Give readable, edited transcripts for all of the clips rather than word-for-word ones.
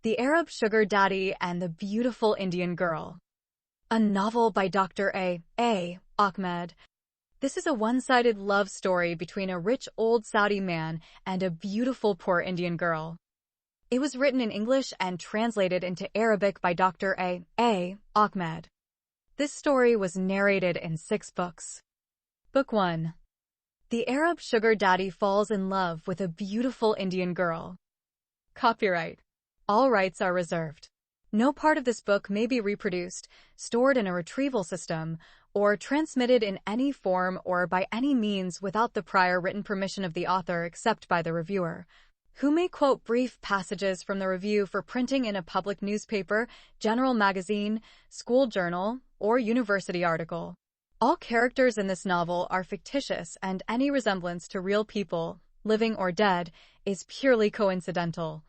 The Arab Sugar Daddy and the Beautiful Indian Girl. A novel by Dr. A. Ahmed. This is a one-sided love story between a rich old Saudi man and a beautiful poor Indian girl. It was written in English and translated into Arabic by Dr. A. Ahmed. This story was narrated in 6 books. Book 1. The Arab Sugar Daddy falls in love with a beautiful Indian girl. Copyright. All rights are reserved. No part of this book may be reproduced, stored in a retrieval system, or transmitted in any form or by any means without the prior written permission of the author except by the reviewer, who may quote brief passages from the review for printing in a public newspaper, general magazine, school journal, or university article. All characters in this novel are fictitious, and any resemblance to real people, living or dead, is purely coincidental.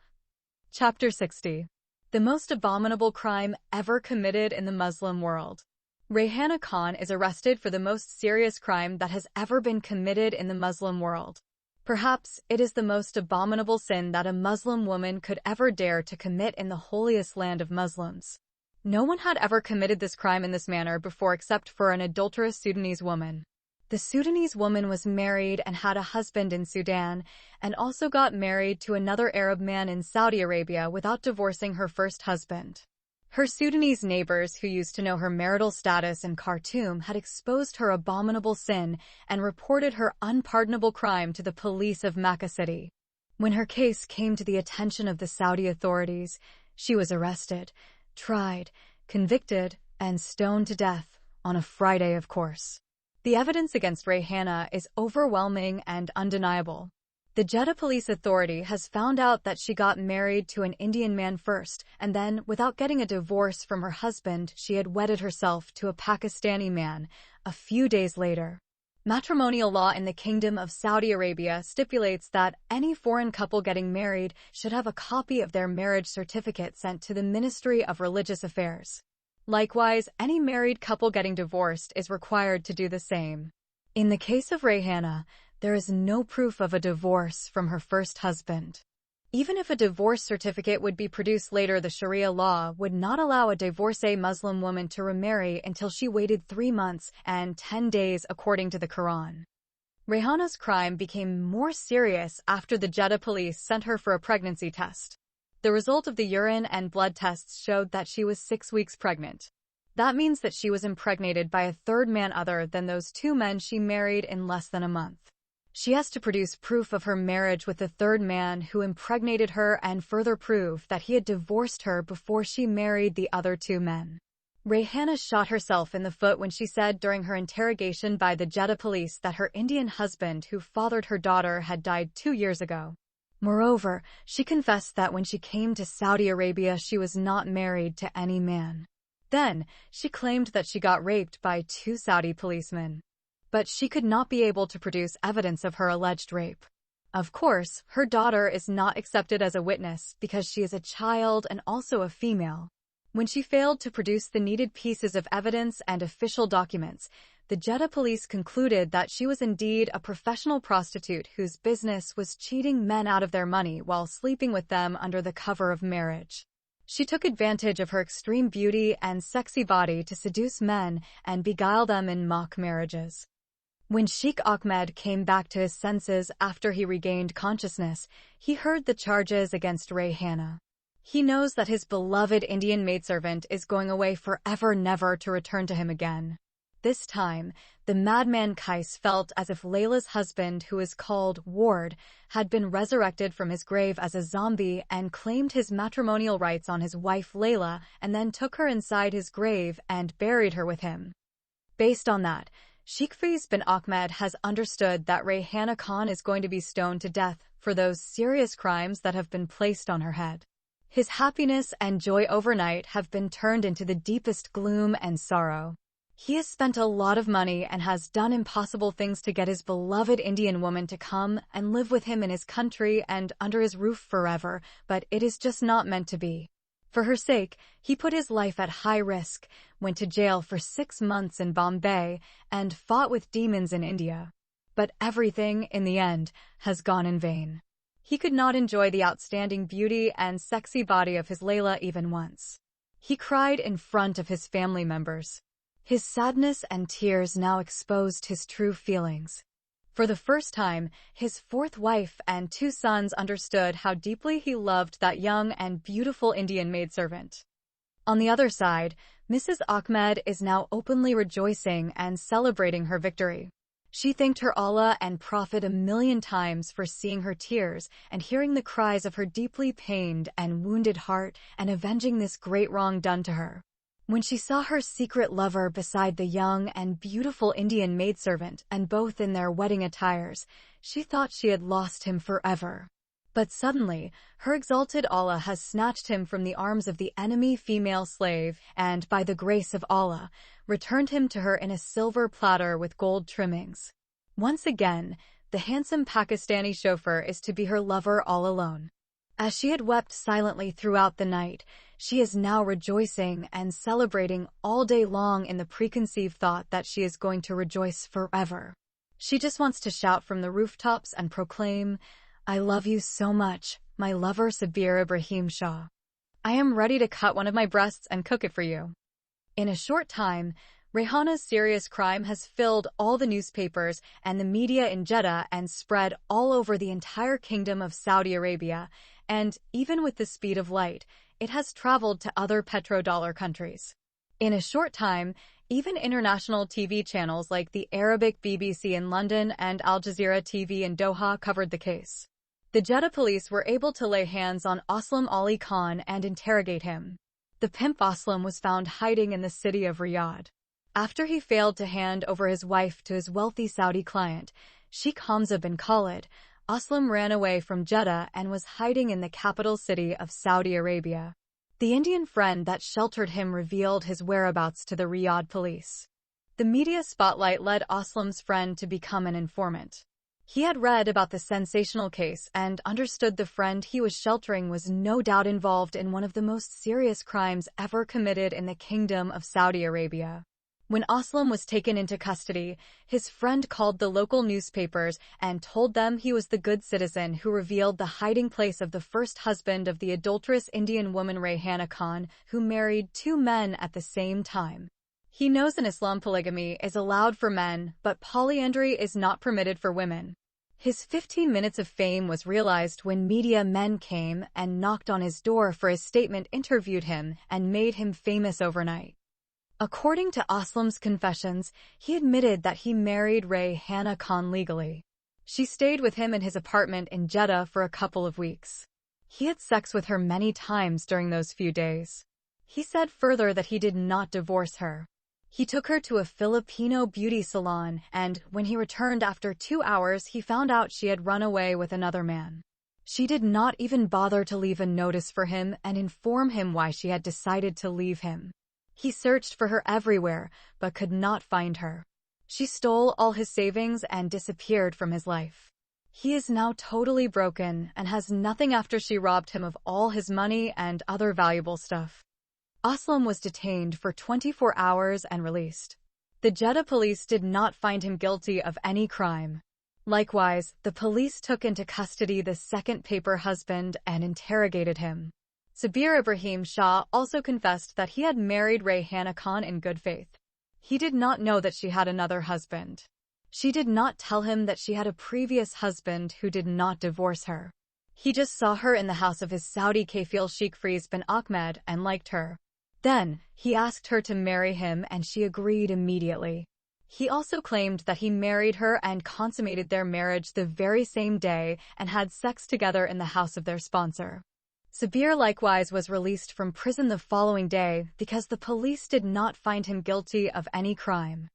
Chapter 60. The most abominable crime ever committed in the Muslim world. Rayhana Khan is arrested for the most serious crime that has ever been committed in the Muslim world. Perhaps it is the most abominable sin that a Muslim woman could ever dare to commit in the holiest land of Muslims. No one had ever committed this crime in this manner before except for an adulterous Sudanese woman. The Sudanese woman was married and had a husband in Sudan, and also got married to another Arab man in Saudi Arabia without divorcing her first husband. Her Sudanese neighbors, who used to know her marital status in Khartoum, had exposed her abominable sin and reported her unpardonable crime to the police of Makkah City. When her case came to the attention of the Saudi authorities, she was arrested, tried, convicted, and stoned to death, on a Friday, of course. The evidence against Rayhana is overwhelming and undeniable. The Jeddah Police Authority has found out that she got married to an Indian man first, and then, without getting a divorce from her husband, she had wedded herself to a Pakistani man a few days later. Matrimonial law in the Kingdom of Saudi Arabia stipulates that any foreign couple getting married should have a copy of their marriage certificate sent to the Ministry of Religious Affairs. Likewise, any married couple getting divorced is required to do the same. In the case of Rayhana, there is no proof of a divorce from her first husband. Even if a divorce certificate would be produced later, the Sharia law would not allow a divorcee Muslim woman to remarry until she waited 3 months and 10 days according to the Quran. Rayhana's crime became more serious after the Jeddah police sent her for a pregnancy test. The result of the urine and blood tests showed that she was 6 weeks pregnant. That means that she was impregnated by a third man other than those 2 men she married in less than a month. She has to produce proof of her marriage with the third man who impregnated her and further prove that he had divorced her before she married the other 2 men. Rayhana shot herself in the foot when she said during her interrogation by the Jeddah police that her Indian husband who fathered her daughter had died 2 years ago. Moreover, she confessed that when she came to Saudi Arabia she was not married to any man. Then, she claimed that she got raped by 2 Saudi policemen. But she could not be able to produce evidence of her alleged rape. Of course, her daughter is not accepted as a witness because she is a child and also a female. When she failed to produce the needed pieces of evidence and official documents, the Jeddah police concluded that she was indeed a professional prostitute whose business was cheating men out of their money while sleeping with them under the cover of marriage. She took advantage of her extreme beauty and sexy body to seduce men and beguile them in mock marriages. When Sheikh Ahmed came back to his senses after he regained consciousness, he heard the charges against Rayhana. He knows that his beloved Indian maidservant is going away forever, never to return to him again. This time, the madman Qais felt as if Layla's husband, who is called Ward, had been resurrected from his grave as a zombie and claimed his matrimonial rights on his wife Layla and then took her inside his grave and buried her with him. Based on that, Sheikh Faiz bin Ahmed has understood that Rayhana Khan is going to be stoned to death for those serious crimes that have been placed on her head. His happiness and joy overnight have been turned into the deepest gloom and sorrow. He has spent a lot of money and has done impossible things to get his beloved Indian woman to come and live with him in his country and under his roof forever, but it is just not meant to be. For her sake, he put his life at high risk, went to jail for 6 months in Bombay, and fought with demons in India. But everything, in the end, has gone in vain. He could not enjoy the outstanding beauty and sexy body of his Layla even once. He cried in front of his family members. His sadness and tears now exposed his true feelings. For the first time, his fourth wife and 2 sons understood how deeply he loved that young and beautiful Indian maidservant. On the other side, Mrs. Ahmed is now openly rejoicing and celebrating her victory. She thanked her Allah and Prophet 1,000,000 times for seeing her tears and hearing the cries of her deeply pained and wounded heart and avenging this great wrong done to her. When she saw her secret lover beside the young and beautiful Indian maidservant and both in their wedding attires, she thought she had lost him forever. But suddenly, her exalted Allah has snatched him from the arms of the enemy female slave and, by the grace of Allah, returned him to her in a silver platter with gold trimmings. Once again, the handsome Pakistani chauffeur is to be her lover all alone. As she had wept silently throughout the night, she is now rejoicing and celebrating all day long in the preconceived thought that she is going to rejoice forever. She just wants to shout from the rooftops and proclaim, "I love you so much, my lover Sabir Ibrahim Shah. I am ready to cut one of my breasts and cook it for you." In a short time, Rayhana's serious crime has filled all the newspapers and the media in Jeddah and spread all over the entire Kingdom of Saudi Arabia, and even with the speed of light, it has traveled to other petrodollar countries. In a short time, even international TV channels like the Arabic BBC in London and Al Jazeera TV in Doha covered the case. The Jeddah police were able to lay hands on Aslam Ali Khan and interrogate him. The pimp Aslam was found hiding in the city of Riyadh. After he failed to hand over his wife to his wealthy Saudi client, Sheikh Hamza bin Khalid, Aslam ran away from Jeddah and was hiding in the capital city of Saudi Arabia. The Indian friend that sheltered him revealed his whereabouts to the Riyadh police. The media spotlight led Aslam's friend to become an informant. He had read about the sensational case and understood the friend he was sheltering was no doubt involved in one of the most serious crimes ever committed in the Kingdom of Saudi Arabia. When Aslam was taken into custody, his friend called the local newspapers and told them he was the good citizen who revealed the hiding place of the first husband of the adulterous Indian woman Rayhana Khan, who married 2 men at the same time. He knows in Islam polygamy is allowed for men, but polyandry is not permitted for women. His 15 minutes of fame was realized when media men came and knocked on his door for his statement, interviewed him, and made him famous overnight. According to Aslam's confessions, he admitted that he married Rayhana Khan legally. She stayed with him in his apartment in Jeddah for a couple of weeks. He had sex with her many times during those few days. He said further that he did not divorce her. He took her to a Filipino beauty salon, and when he returned after 2 hours, he found out she had run away with another man. She did not even bother to leave a notice for him and inform him why she had decided to leave him. He searched for her everywhere, but could not find her. She stole all his savings and disappeared from his life. He is now totally broken and has nothing after she robbed him of all his money and other valuable stuff. Aslam was detained for 24 hours and released. The Jeddah police did not find him guilty of any crime. Likewise, the police took into custody the second paper husband and interrogated him. Sabir Ibrahim Shah also confessed that he had married Rayhana Khan in good faith. He did not know that she had another husband. She did not tell him that she had a previous husband who did not divorce her. He just saw her in the house of his Saudi kafil Sheikh Faiz bin Ahmed and liked her. Then, he asked her to marry him and she agreed immediately. He also claimed that he married her and consummated their marriage the very same day and had sex together in the house of their sponsor. Sabir likewise was released from prison the following day because the police did not find him guilty of any crime.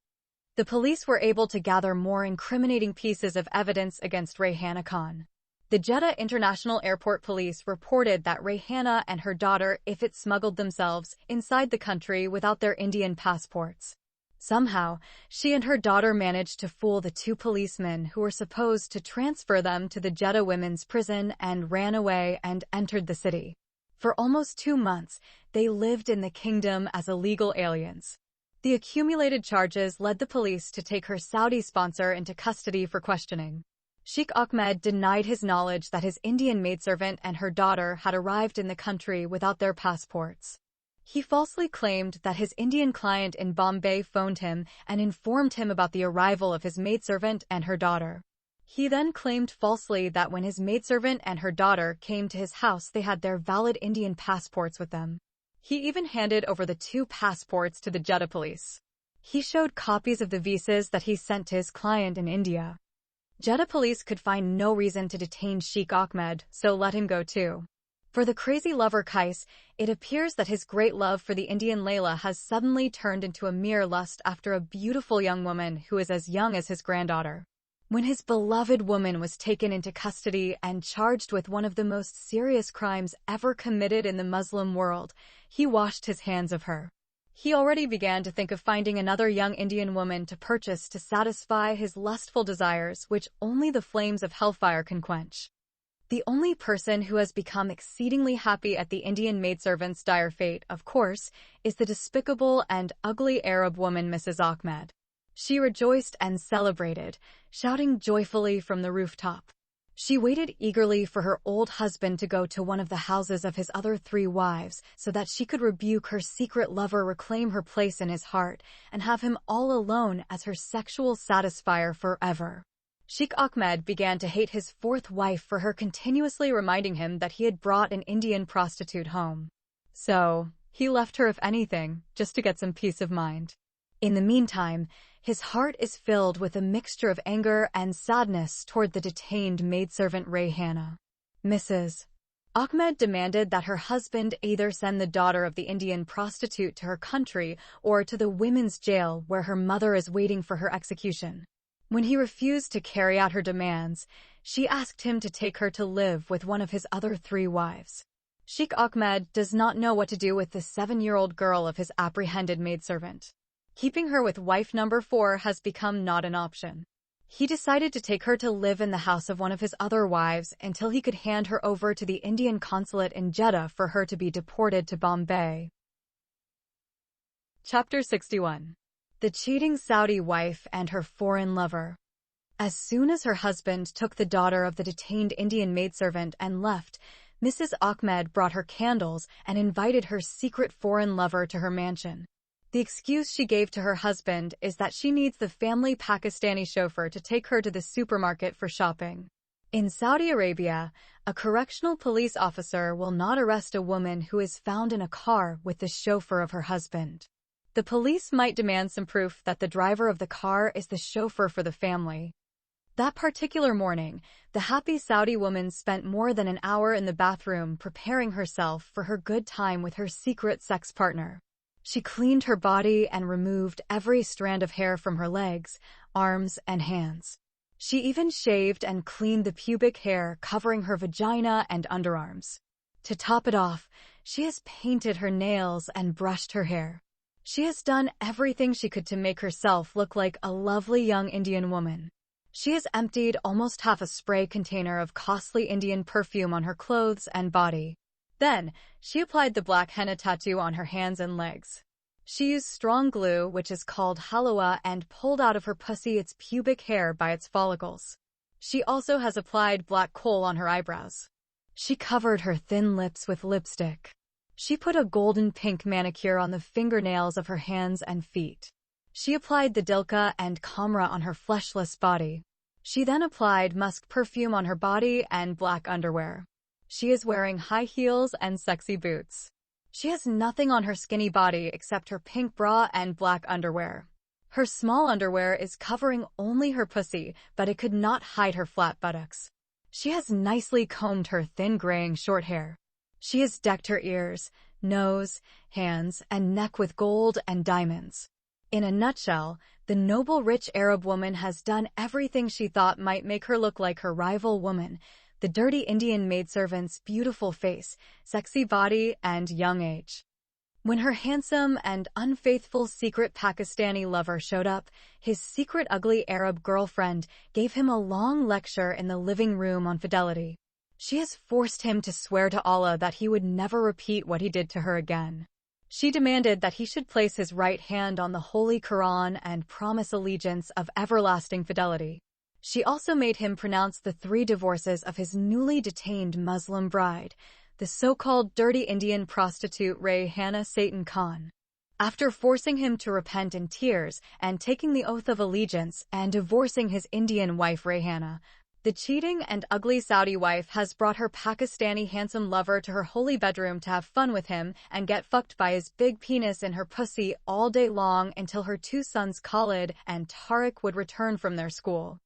The police were able to gather more incriminating pieces of evidence against Rayhana Khan. The Jeddah International Airport Police reported that Rayhana and her daughter Ifat smuggled themselves inside the country without their Indian passports. Somehow, she and her daughter managed to fool the 2 policemen who were supposed to transfer them to the Jeddah women's prison and ran away and entered the city. For almost 2 months, they lived in the kingdom as illegal aliens. The accumulated charges led the police to take her Saudi sponsor into custody for questioning. Sheikh Ahmed denied his knowledge that his Indian maidservant and her daughter had arrived in the country without their passports. He falsely claimed that his Indian client in Bombay phoned him and informed him about the arrival of his maidservant and her daughter. He then claimed falsely that when his maidservant and her daughter came to his house, they had their valid Indian passports with them. He even handed over the 2 passports to the Jeddah police. He showed copies of the visas that he sent to his client in India. Jeddah police could find no reason to detain Sheikh Ahmed, so let him go too. For the crazy lover Qais, it appears that his great love for the Indian Layla has suddenly turned into a mere lust after a beautiful young woman who is as young as his granddaughter. When his beloved woman was taken into custody and charged with one of the most serious crimes ever committed in the Muslim world, he washed his hands of her. He already began to think of finding another young Indian woman to purchase to satisfy his lustful desires, which only the flames of hellfire can quench. The only person who has become exceedingly happy at the Indian maidservant's dire fate, of course, is the despicable and ugly Arab woman Mrs. Ahmed. She rejoiced and celebrated, shouting joyfully from the rooftop. She waited eagerly for her old husband to go to one of the houses of his other 3 wives so that she could rebuke her secret lover, reclaim her place in his heart, and have him all alone as her sexual satisfier forever. Sheikh Ahmed began to hate his 4th wife for her continuously reminding him that he had brought an Indian prostitute home. So, he left her, if anything, just to get some peace of mind. In the meantime, his heart is filled with a mixture of anger and sadness toward the detained maidservant Rayhana. Mrs. Ahmed demanded that her husband either send the daughter of the Indian prostitute to her country or to the women's jail where her mother is waiting for her execution. When he refused to carry out her demands, she asked him to take her to live with one of his other 3 wives. Sheikh Ahmed does not know what to do with the 7-year-old girl of his apprehended maidservant. Keeping her with wife number 4 has become not an option. He decided to take her to live in the house of one of his other wives until he could hand her over to the Indian consulate in Jeddah for her to be deported to Bombay. Chapter 61. The cheating Saudi wife and her foreign lover. As soon as her husband took the daughter of the detained Indian maidservant and left, Mrs. Ahmed brought her candles and invited her secret foreign lover to her mansion. The excuse she gave to her husband is that she needs the family Pakistani chauffeur to take her to the supermarket for shopping. In Saudi Arabia, a correctional police officer will not arrest a woman who is found in a car with the chauffeur of her husband. The police might demand some proof that the driver of the car is the chauffeur for the family. That particular morning, the happy Saudi woman spent more than an hour in the bathroom preparing herself for her good time with her secret sex partner. She cleaned her body and removed every strand of hair from her legs, arms, and hands. She even shaved and cleaned the pubic hair covering her vagina and underarms. To top it off, she has painted her nails and brushed her hair. She has done everything she could to make herself look like a lovely young Indian woman. She has emptied almost half a spray container of costly Indian perfume on her clothes and body. Then, she applied the black henna tattoo on her hands and legs. She used strong glue, which is called halwa, and pulled out of her pussy its pubic hair by its follicles. She also has applied black kohl on her eyebrows. She covered her thin lips with lipstick. She put a golden pink manicure on the fingernails of her hands and feet. She applied the dilka and kamra on her fleshless body. She then applied musk perfume on her body and black underwear. She is wearing high heels and sexy boots. She has nothing on her skinny body except her pink bra and black underwear. Her small underwear is covering only her pussy, but it could not hide her flat buttocks. She has nicely combed her thin graying short hair. She has decked her ears, nose, hands, and neck with gold and diamonds. In a nutshell, the noble rich Arab woman has done everything she thought might make her look like her rival woman, the dirty Indian maidservant's beautiful face, sexy body, and young age. When her handsome and unfaithful secret Pakistani lover showed up, his secret ugly Arab girlfriend gave him a long lecture in the living room on fidelity. She has forced him to swear to Allah that he would never repeat what he did to her again. She demanded that he should place his right hand on the Holy Quran and promise allegiance of everlasting fidelity. She also made him pronounce the 3 divorces of his newly detained Muslim bride, the so-called dirty Indian prostitute Rayhana Satan Khan. After forcing him to repent in tears and taking the oath of allegiance and divorcing his Indian wife Rayhana, the cheating and ugly Saudi wife has brought her Pakistani handsome lover to her holy bedroom to have fun with him and get fucked by his big penis in her pussy all day long until her 2 sons Khalid and Tariq would return from their school.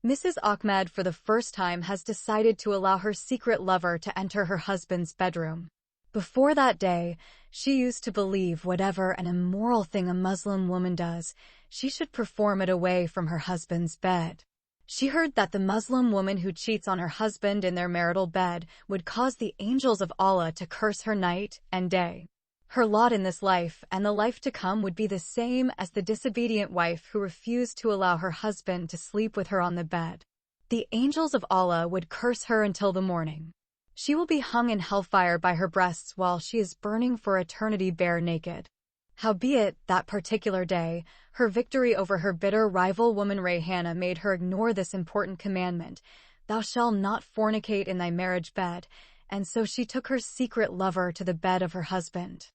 Mrs. Ahmed for the first time has decided to allow her secret lover to enter her husband's bedroom. Before that day, she used to believe whatever an immoral thing a Muslim woman does, she should perform it away from her husband's bed. She heard that the Muslim woman who cheats on her husband in their marital bed would cause the angels of Allah to curse her night and day. Her lot in this life and the life to come would be the same as the disobedient wife who refused to allow her husband to sleep with her on the bed. The angels of Allah would curse her until the morning. She will be hung in hellfire by her breasts while she is burning for eternity bare naked. Howbeit, that particular day, her victory over her bitter rival woman Rayhana made her ignore this important commandment, "Thou shalt not fornicate in thy marriage bed," and so she took her secret lover to the bed of her husband.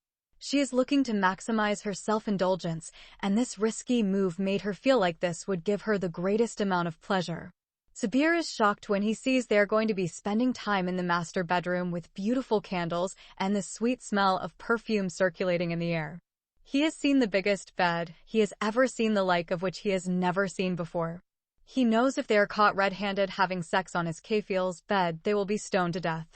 She is looking to maximize her self-indulgence, and this risky move made her feel like this would give her the greatest amount of pleasure. Sabir is shocked when he sees they are going to be spending time in the master bedroom with beautiful candles and the sweet smell of perfume circulating in the air. He has seen the biggest bed he has ever seen, the like of which he has never seen before. He knows if they are caught red-handed having sex on his kafil's bed, they will be stoned to death.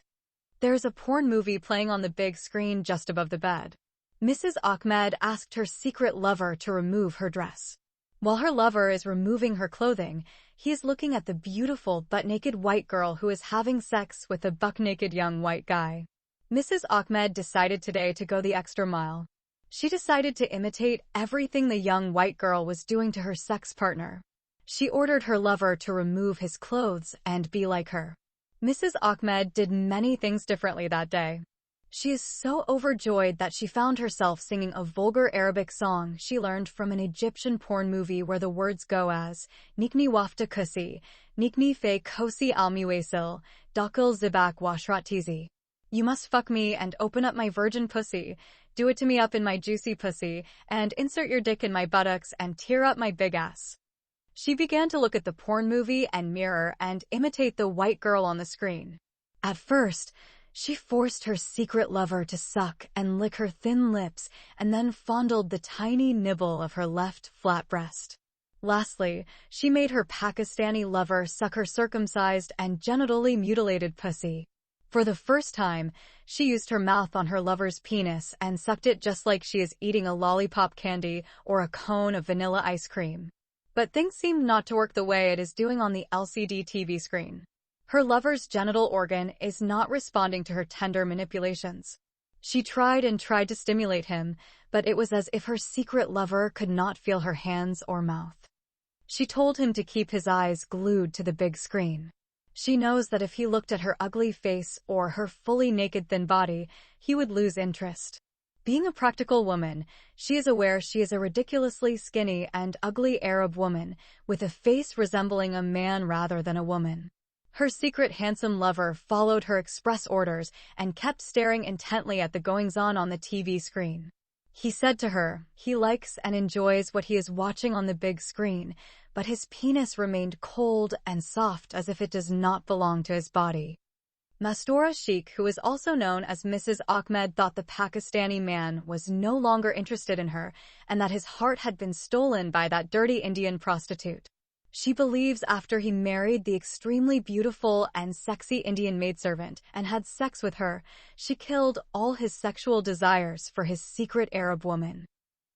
There is a porn movie playing on the big screen just above the bed. Mrs. Ahmed asked her secret lover to remove her dress. While her lover is removing her clothing, he is looking at the beautiful butt-naked white girl who is having sex with a buck-naked young white guy. Mrs. Ahmed decided today to go the extra mile. She decided to imitate everything the young white girl was doing to her sex partner. She ordered her lover to remove his clothes and be like her. Mrs. Ahmed did many things differently that day. She is so overjoyed that she found herself singing a vulgar Arabic song she learned from an Egyptian porn movie where the words go as, "Nikni wafta kusi, nikni fe kosi almuwasil, dakil zibak washratizi." You must fuck me and open up my virgin pussy, do it to me up in my juicy pussy, and insert your dick in my buttocks and tear up my big ass. She began to look at the porn movie and mirror and imitate the white girl on the screen. At first, she forced her secret lover to suck and lick her thin lips and then fondled the tiny nibble of her left flat breast. Lastly, she made her Pakistani lover suck her circumcised and genitally mutilated pussy. For the first time, she used her mouth on her lover's penis and sucked it just like she is eating a lollipop candy or a cone of vanilla ice cream. But things seemed not to work the way it is doing on the LCD TV screen. Her lover's genital organ is not responding to her tender manipulations. She tried and tried to stimulate him, but it was as if her secret lover could not feel her hands or mouth. She told him to keep his eyes glued to the big screen. She knows that if he looked at her ugly face or her fully naked thin body, he would lose interest. Being a practical woman, she is aware she is a ridiculously skinny and ugly Arab woman, with a face resembling a man rather than a woman. Her secret handsome lover followed her express orders and kept staring intently at the goings-on on the TV screen. He said to her, he likes and enjoys what he is watching on the big screen, but his penis remained cold and soft as if it does not belong to his body. Mastoura Sheikh, who is also known as Mrs. Ahmed, thought the Pakistani man was no longer interested in her and that his heart had been stolen by that dirty Indian prostitute. She believes after he married the extremely beautiful and sexy Indian maidservant and had sex with her, she killed all his sexual desires for his secret Arab woman.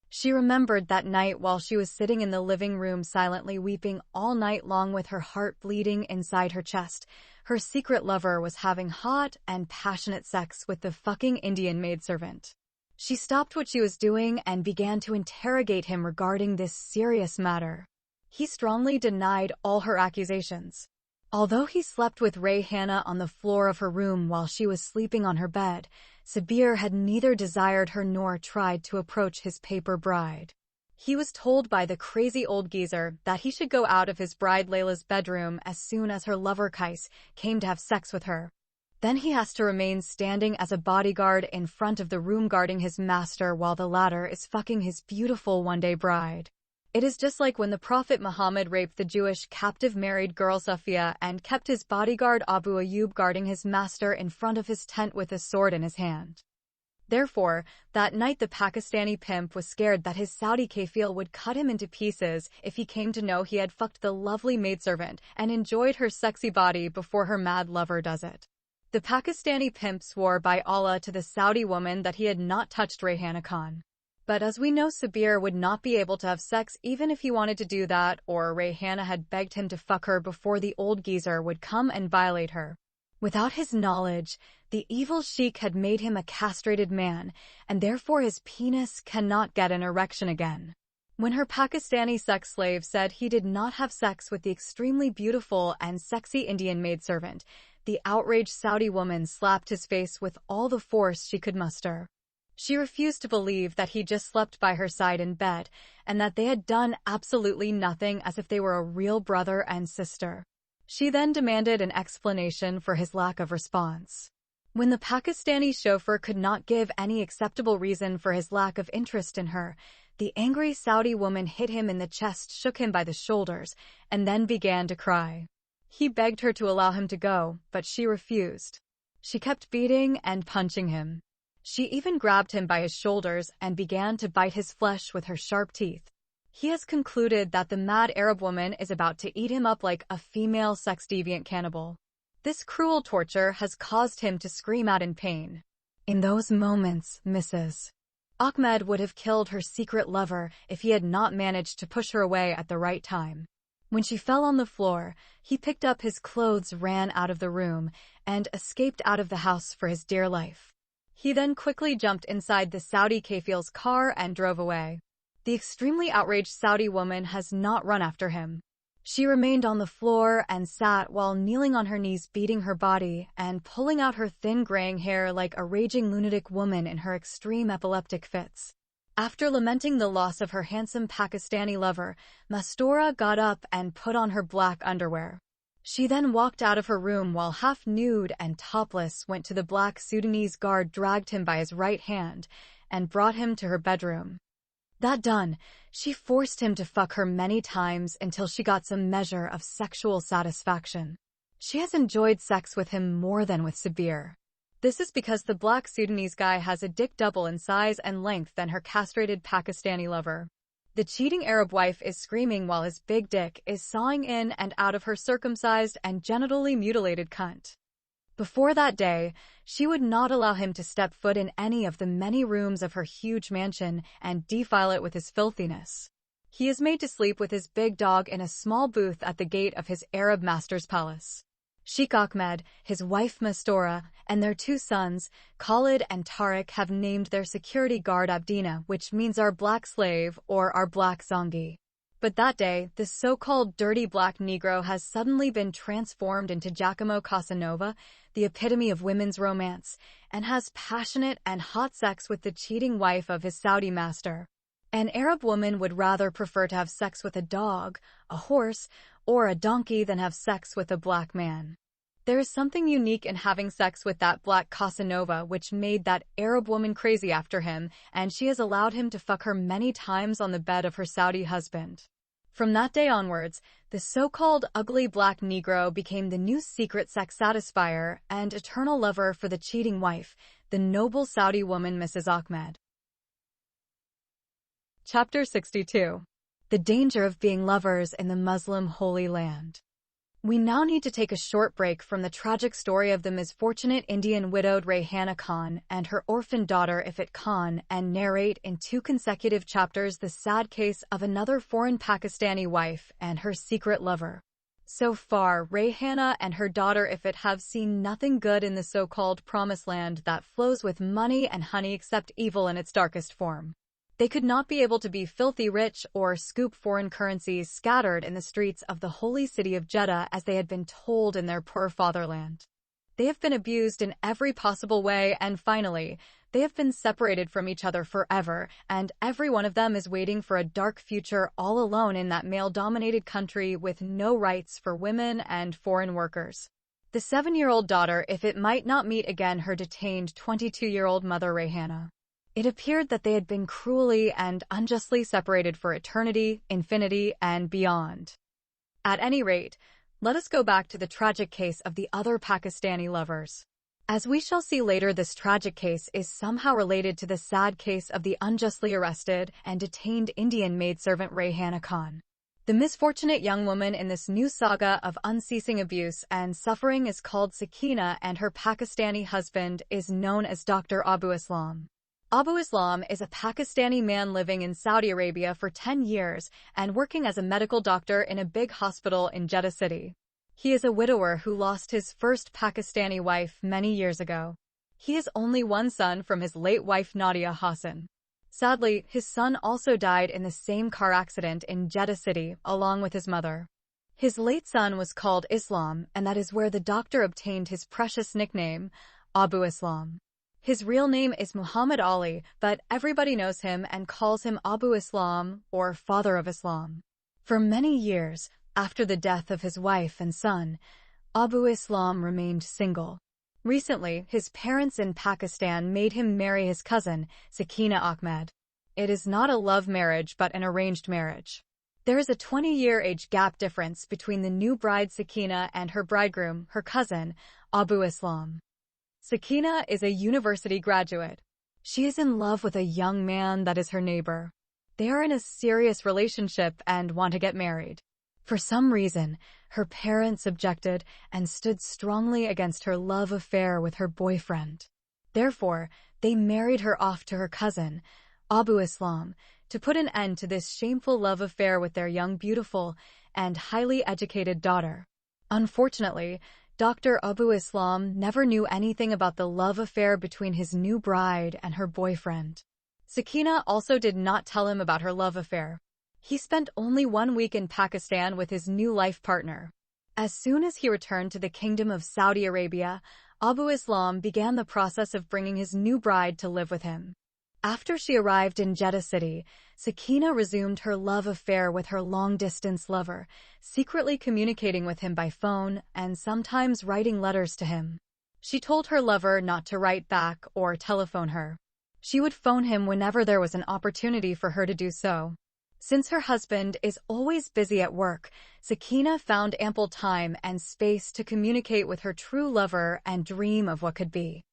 She remembered that night while she was sitting in the living room silently weeping all night long with her heart bleeding inside her chest. Her secret lover was having hot and passionate sex with the fucking Indian maidservant. She stopped what she was doing and began to interrogate him regarding this serious matter. He strongly denied all her accusations. Although he slept with Rayhana on the floor of her room while she was sleeping on her bed, Sabir had neither desired her nor tried to approach his paper bride. He was told by the crazy old geezer that he should go out of his bride Layla's bedroom as soon as her lover Kais came to have sex with her. Then he has to remain standing as a bodyguard in front of the room guarding his master while the latter is fucking his beautiful one-day bride. It is just like when the Prophet Muhammad raped the Jewish captive married girl Safiya and kept his bodyguard Abu Ayyub guarding his master in front of his tent with a sword in his hand. Therefore, that night the Pakistani pimp was scared that his Saudi kafil would cut him into pieces if he came to know he had fucked the lovely maidservant and enjoyed her sexy body before her mad lover does it. The Pakistani pimp swore by Allah to the Saudi woman that he had not touched Rayhana Khan. But as we know, Sabir would not be able to have sex even if he wanted to do that, or Rayhana had begged him to fuck her before the old geezer would come and violate her. Without his knowledge, the evil sheik had made him a castrated man, and therefore his penis cannot get an erection again. When her Pakistani sex slave said he did not have sex with the extremely beautiful and sexy Indian maidservant, the outraged Saudi woman slapped his face with all the force she could muster. She refused to believe that he just slept by her side in bed, and that they had done absolutely nothing, as if they were a real brother and sister. She then demanded an explanation for his lack of response. When the Pakistani chauffeur could not give any acceptable reason for his lack of interest in her, the angry Saudi woman hit him in the chest, shook him by the shoulders, and then began to cry. He begged her to allow him to go, but she refused. She kept beating and punching him. She even grabbed him by his shoulders and began to bite his flesh with her sharp teeth. He has concluded that the mad Arab woman is about to eat him up like a female sex-deviant cannibal. This cruel torture has caused him to scream out in pain. In those moments, Mrs. Ahmed would have killed her secret lover if he had not managed to push her away at the right time. When she fell on the floor, he picked up his clothes, ran out of the room, and escaped out of the house for his dear life. He then quickly jumped inside the Saudi kafil's car and drove away. The extremely outraged Saudi woman has not run after him. She remained on the floor and sat while kneeling on her knees, beating her body and pulling out her thin graying hair like a raging lunatic woman in her extreme epileptic fits. After lamenting the loss of her handsome Pakistani lover, Mastura got up and put on her black underwear. She then walked out of her room while half nude and topless, went to the black Sudanese guard, dragged him by his right hand, and brought him to her bedroom. That done, she forced him to fuck her many times until she got some measure of sexual satisfaction. She has enjoyed sex with him more than with Sabir. This is because the black Sudanese guy has a dick double in size and length than her castrated Pakistani lover. The cheating Arab wife is screaming while his big dick is sawing in and out of her circumcised and genitally mutilated cunt. Before that day, she would not allow him to step foot in any of the many rooms of her huge mansion and defile it with his filthiness. He is made to sleep with his big dog in a small booth at the gate of his Arab master's palace. Sheikh Ahmed, his wife Mastura, and their two sons, Khalid and Tariq, have named their security guard Abdina, which means our black slave or our black zongi. But that day, this so-called dirty black Negro has suddenly been transformed into Giacomo Casanova, the epitome of women's romance, and has passionate and hot sex with the cheating wife of his Saudi master. An Arab woman would rather prefer to have sex with a dog, a horse, or a donkey than have sex with a black man. There is something unique in having sex with that black Casanova which made that Arab woman crazy after him, and she has allowed him to fuck her many times on the bed of her Saudi husband. From that day onwards, the so-called ugly black Negro became the new secret sex satisfier and eternal lover for the cheating wife, the noble Saudi woman Mrs. Ahmed. Chapter 62. The Danger of Being Lovers in the Muslim Holy Land. We now need to take a short break from the tragic story of the misfortunate Indian widowed Rayhana Khan and her orphaned daughter Ifat Khan and narrate in 2 consecutive chapters the sad case of another foreign Pakistani wife and her secret lover. So far, Rayhana and her daughter Ifat have seen nothing good in the so-called promised land that flows with money and honey except evil in its darkest form. They could not be able to be filthy rich or scoop foreign currencies scattered in the streets of the holy city of Jeddah as they had been told in their poor fatherland. They have been abused in every possible way, and finally, They have been separated from each other forever, and every one of them is waiting for a dark future all alone in that male-dominated country with no rights for women and foreign workers. The 7-year-old daughter, if it might not meet again her detained 22-year-old mother Rayhana. It appeared that they had been cruelly and unjustly separated for eternity, infinity, and beyond. At any rate, let us go back to the tragic case of the other Pakistani lovers. As we shall see later, this tragic case is somehow related to the sad case of the unjustly arrested and detained Indian maidservant Rayhana Khan. The misfortunate young woman in this new saga of unceasing abuse and suffering is called Sakina, and her Pakistani husband is known as Dr. Abu Islam. Abu Islam is a Pakistani man living in Saudi Arabia for 10 years and working as a medical doctor in a big hospital in Jeddah City. He is a widower who lost his first Pakistani wife many years ago. He has only one son from his late wife Nadia Hassan. Sadly, his son also died in the same car accident in Jeddah City, along with his mother. His late son was called Islam, and that is where the doctor obtained his precious nickname, Abu Islam. His real name is Muhammad Ali, but everybody knows him and calls him Abu Islam, or Father of Islam. For many years, after the death of his wife and son, Abu Islam remained single. Recently, his parents in Pakistan made him marry his cousin, Sakina Ahmed. It is not a love marriage but an arranged marriage. There is a 20-year age gap difference between the new bride Sakina and her bridegroom, her cousin, Abu Islam. Sakina is a university graduate. She is in love with a young man that is her neighbor. They are in a serious relationship and want to get married. For some reason, her parents objected and stood strongly against her love affair with her boyfriend. Therefore, they married her off to her cousin, Abu Islam, to put an end to this shameful love affair with their young, beautiful, and highly educated daughter. Unfortunately, Dr. Abu Islam never knew anything about the love affair between his new bride and her boyfriend. Sakina also did not tell him about her love affair. He spent only 1 week in Pakistan with his new life partner. As soon as he returned to the Kingdom of Saudi Arabia, Abu Islam began the process of bringing his new bride to live with him. After she arrived in Jeddah City, Sakina resumed her love affair with her long-distance lover, secretly communicating with him by phone and sometimes writing letters to him. She told her lover not to write back or telephone her. She would phone him whenever there was an opportunity for her to do so. Since her husband is always busy at work, Sakina found ample time and space to communicate with her true lover and dream of what could be.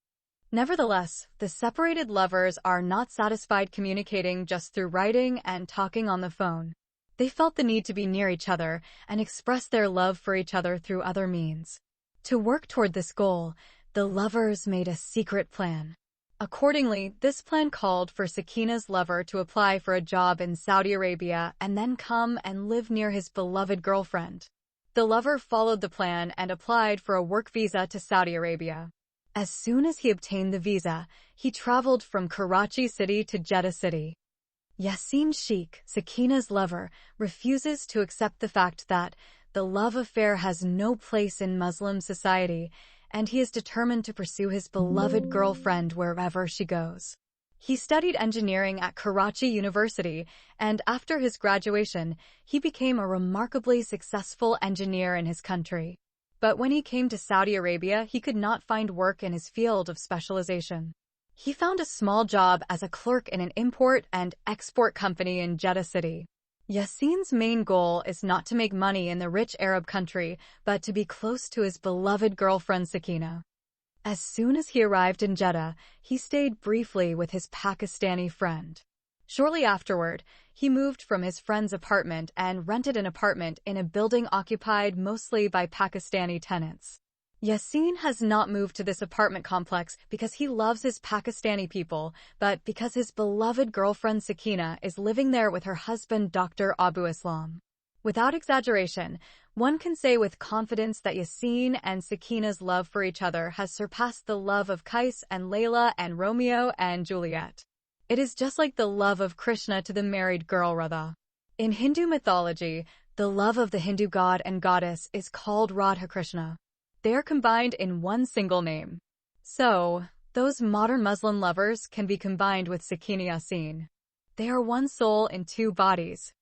Nevertheless, the separated lovers are not satisfied communicating just through writing and talking on the phone. They felt the need to be near each other and express their love for each other through other means. To work toward this goal, the lovers made a secret plan. Accordingly, this plan called for Sakina's lover to apply for a job in Saudi Arabia and then come and live near his beloved girlfriend. The lover followed the plan and applied for a work visa to Saudi Arabia. As soon as he obtained the visa, he traveled from Karachi City to Jeddah City. Yasin Sheikh, Sakina's lover, refuses to accept the fact that the love affair has no place in Muslim society, and he is determined to pursue his beloved girlfriend wherever she goes. He studied engineering at Karachi University, and after his graduation, he became a remarkably successful engineer in his country. But when he came to Saudi Arabia, he could not find work in his field of specialization. He found a small job as a clerk in an import and export company in Jeddah City. Yasin's main goal is not to make money in the rich Arab country, but to be close to his beloved girlfriend Sakina. As soon as he arrived in Jeddah, he stayed briefly with his Pakistani friend. Shortly afterward, he moved from his friend's apartment and rented an apartment in a building occupied mostly by Pakistani tenants. Yasin has not moved to this apartment complex because he loves his Pakistani people, but because his beloved girlfriend Sakina is living there with her husband Dr. Abu Islam. Without exaggeration, one can say with confidence that Yasin and Sakina's love for each other has surpassed the love of Qais and Layla and Romeo and Juliet. It is just like the love of Krishna to the married girl Radha. In Hindu mythology, the love of the Hindu god and goddess is called Radha Krishna. They are combined in one single name. So, Those modern Muslim lovers can be combined with Sakina Yassin. They are one soul in two bodies.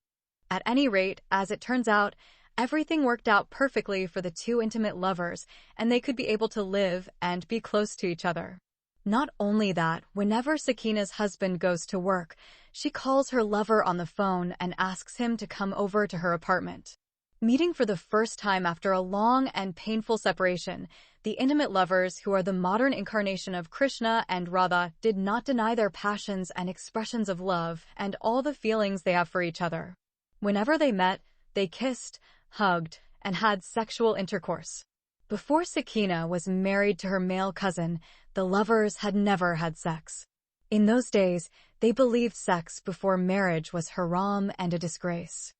At any rate, as it turns out, everything worked out perfectly for the two intimate lovers, and they could be able to live and be close to each other. Not only that, whenever Sakina's husband goes to work, she calls her lover on the phone and asks him to come over to her apartment. Meeting for the first time after a long and painful separation, the intimate lovers, who are the modern incarnation of Krishna and Radha, did not deny their passions and expressions of love and all the feelings they have for each other. Whenever they met, they kissed, hugged, and had sexual intercourse. Before Sakina was married to her male cousin, the lovers had never had sex. In those days, they believed sex before marriage was haram and a disgrace.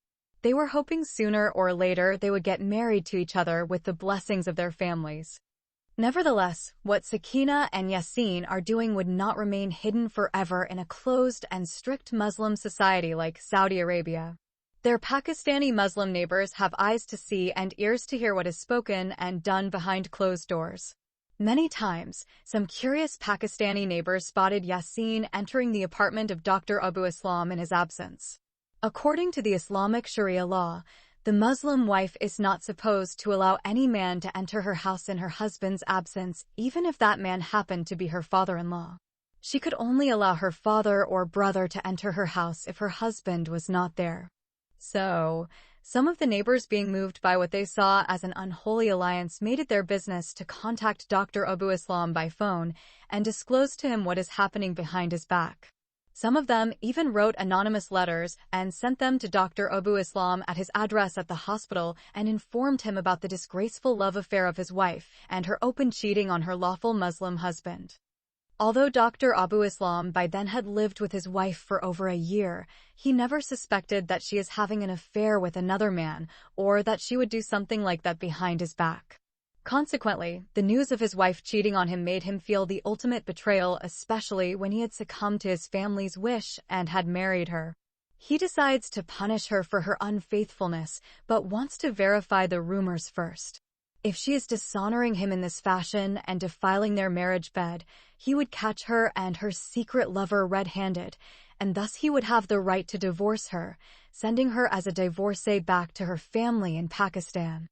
They were hoping sooner or later they would get married to each other with the blessings of their families. Nevertheless, what Sakina and Yassin are doing would not remain hidden forever in a closed and strict Muslim society like Saudi Arabia. Their Pakistani Muslim neighbors have eyes to see and ears to hear what is spoken and done behind closed doors. Many times, some curious Pakistani neighbors spotted Yassin entering the apartment of Dr. Abu Islam in his absence. According to the Islamic Sharia law, the Muslim wife is not supposed to allow any man to enter her house in her husband's absence, even if that man happened to be her father-in-law. She could only allow her father or brother to enter her house if her husband was not there. So, some of the neighbors, being moved by what they saw as an unholy alliance, made it their business to contact Dr. Abu Islam by phone and disclose to him what is happening behind his back. Some of them even wrote anonymous letters and sent them to Dr. Abu Islam at his address at the hospital and informed him about the disgraceful love affair of his wife and her open cheating on her lawful Muslim husband. Although Dr. Abu Islam by then had lived with his wife for over a year, he never suspected that she is having an affair with another man or that she would do something like that behind his back. Consequently, the news of his wife cheating on him made him feel the ultimate betrayal, especially when he had succumbed to his family's wish and had married her. He decides to punish her for her unfaithfulness, but wants to verify the rumors first. If she is dishonoring him in this fashion and defiling their marriage bed, he would catch her and her secret lover red-handed, and thus he would have the right to divorce her, sending her as a divorcee back to her family in Pakistan.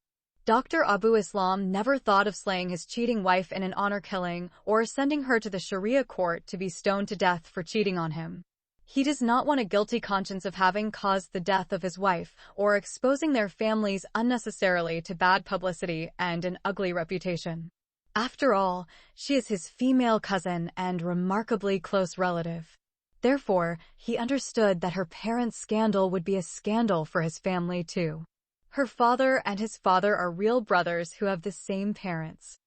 Dr. Abu Islam never thought of slaying his cheating wife in an honor killing or sending her to the Sharia court to be stoned to death for cheating on him. He does not want a guilty conscience of having caused the death of his wife or exposing their families unnecessarily to bad publicity and an ugly reputation. After all, she is his female cousin and remarkably close relative. Therefore, he understood that her parents' scandal would be a scandal for his family too. Her father and his father are real brothers who have the same parents.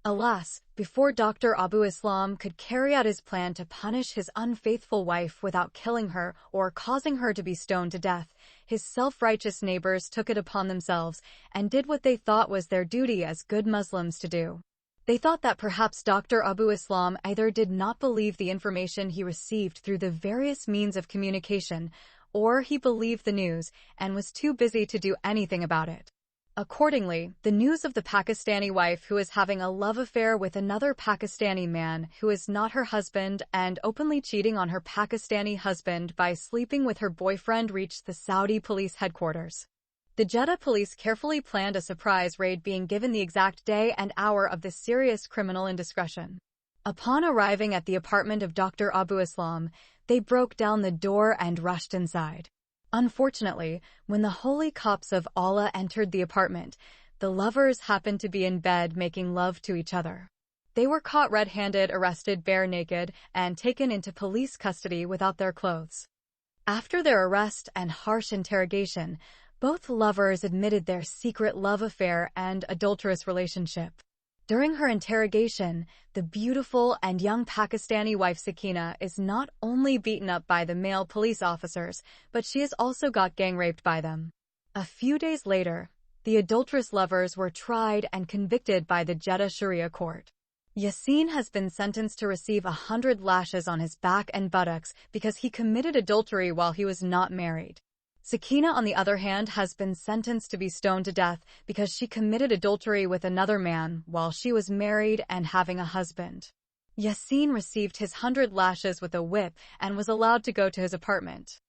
Alas, before Dr. Abu Islam could carry out his plan to punish his unfaithful wife without killing her or causing her to be stoned to death, his self-righteous neighbors took it upon themselves and did what they thought was their duty as good Muslims to do. They thought that perhaps Dr. Abu Islam either did not believe the information he received through the various means of communication, or he believed the news and was too busy to do anything about it. Accordingly, the news of the Pakistani wife who is having a love affair with another Pakistani man who is not her husband and openly cheating on her Pakistani husband by sleeping with her boyfriend reached the Saudi police headquarters. The Jeddah police carefully planned a surprise raid, being given the exact day and hour of this serious criminal indiscretion. Upon arriving at the apartment of Dr. Abu Islam, they broke down the door and rushed inside. Unfortunately, when the holy cops of Allah entered the apartment, the lovers happened to be in bed making love to each other. They were caught red-handed, arrested bare naked, and taken into police custody without their clothes. After their arrest and harsh interrogation, both lovers admitted their secret love affair and adulterous relationship. During her interrogation, the beautiful and young Pakistani wife Sakina is not only beaten up by the male police officers, but she is also got gang-raped by them. A few days later, the adulterous lovers were tried and convicted by the Jeddah Sharia court. Yassin has been sentenced to receive 100 lashes on his back and buttocks because he committed adultery while he was not married. Sakina, on the other hand, has been sentenced to be stoned to death because she committed adultery with another man while she was married and having a husband. Yasin received his 100 lashes with a whip and was allowed to go to his apartment.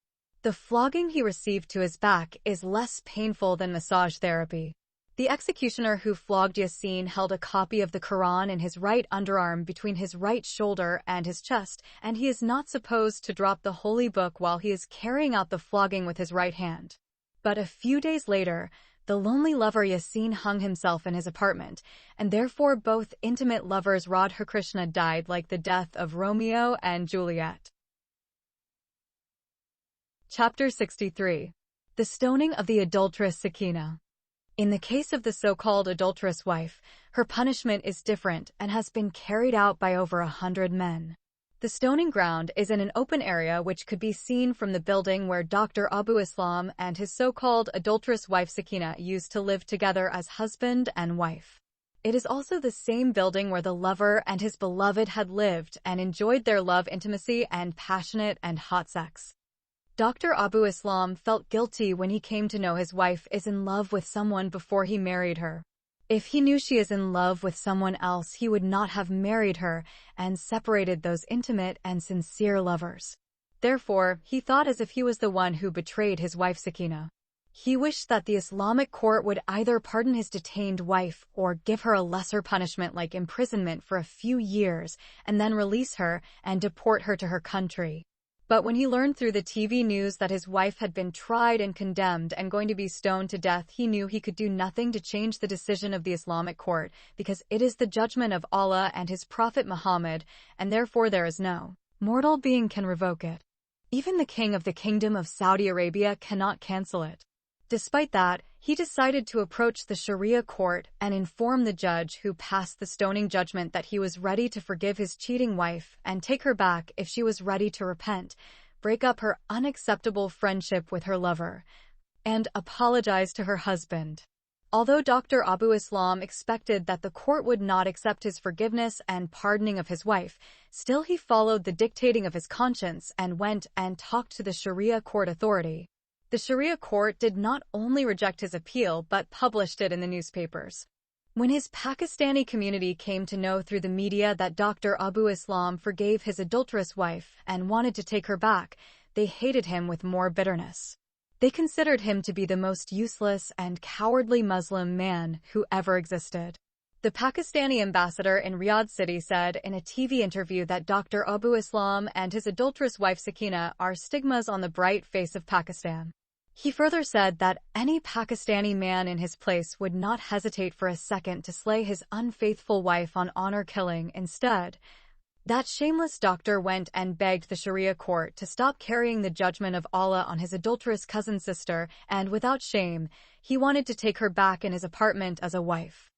The flogging he received to his back is less painful than massage therapy. The executioner who flogged Yasin held a copy of the Quran in his right underarm between his right shoulder and his chest, and he is not supposed to drop the holy book while he is carrying out the flogging with his right hand. But a few days later, the lonely lover Yasin hung himself in his apartment, and therefore both intimate lovers Radha Krishna died like the death of Romeo and Juliet. Chapter 63. The Stoning of the Adulteress Sakina. In the case of the so-called adulterous wife, her punishment is different and has been carried out by over 100 men. The stoning ground is in an open area which could be seen from the building where Dr. Abu Islam and his so-called adulterous wife Sakina used to live together as husband and wife. It is also the same building where the lover and his beloved had lived and enjoyed their love intimacy and passionate and hot sex. Dr. Abu Islam felt guilty when he came to know his wife is in love with someone before he married her. If he knew she is in love with someone else, he would not have married her and separated those intimate and sincere lovers. Therefore, he thought as if he was the one who betrayed his wife Sakina. He wished that the Islamic court would either pardon his detained wife or give her a lesser punishment like imprisonment for a few years and then release her and deport her to her country. But when he learned through the TV news that his wife had been tried and condemned and going to be stoned to death, he knew he could do nothing to change the decision of the Islamic court, because it is the judgment of Allah and his Prophet Muhammad, and therefore there is no mortal being can revoke it. Even the king of the Kingdom of Saudi Arabia cannot cancel it. Despite that, he decided to approach the Sharia court and inform the judge who passed the stoning judgment that he was ready to forgive his cheating wife and take her back if she was ready to repent, break up her unacceptable friendship with her lover, and apologize to her husband. Although Dr. Abu Islam expected that the court would not accept his forgiveness and pardoning of his wife, still he followed the dictating of his conscience and went and talked to the Sharia court authority. The Sharia court did not only reject his appeal but published it in the newspapers. When his Pakistani community came to know through the media that Dr. Abu Islam forgave his adulterous wife and wanted to take her back, they hated him with more bitterness. They considered him to be the most useless and cowardly Muslim man who ever existed. The Pakistani ambassador in Riyadh City said in a TV interview that Dr. Abu Islam and his adulterous wife Sakina are stigmas on the bright face of Pakistan. He further said that any Pakistani man in his place would not hesitate for a second to slay his unfaithful wife on honor killing instead. That shameless doctor went and begged the Sharia court to stop carrying the judgment of Allah on his adulterous cousin sister, and without shame, he wanted to take her back in his apartment as a wife.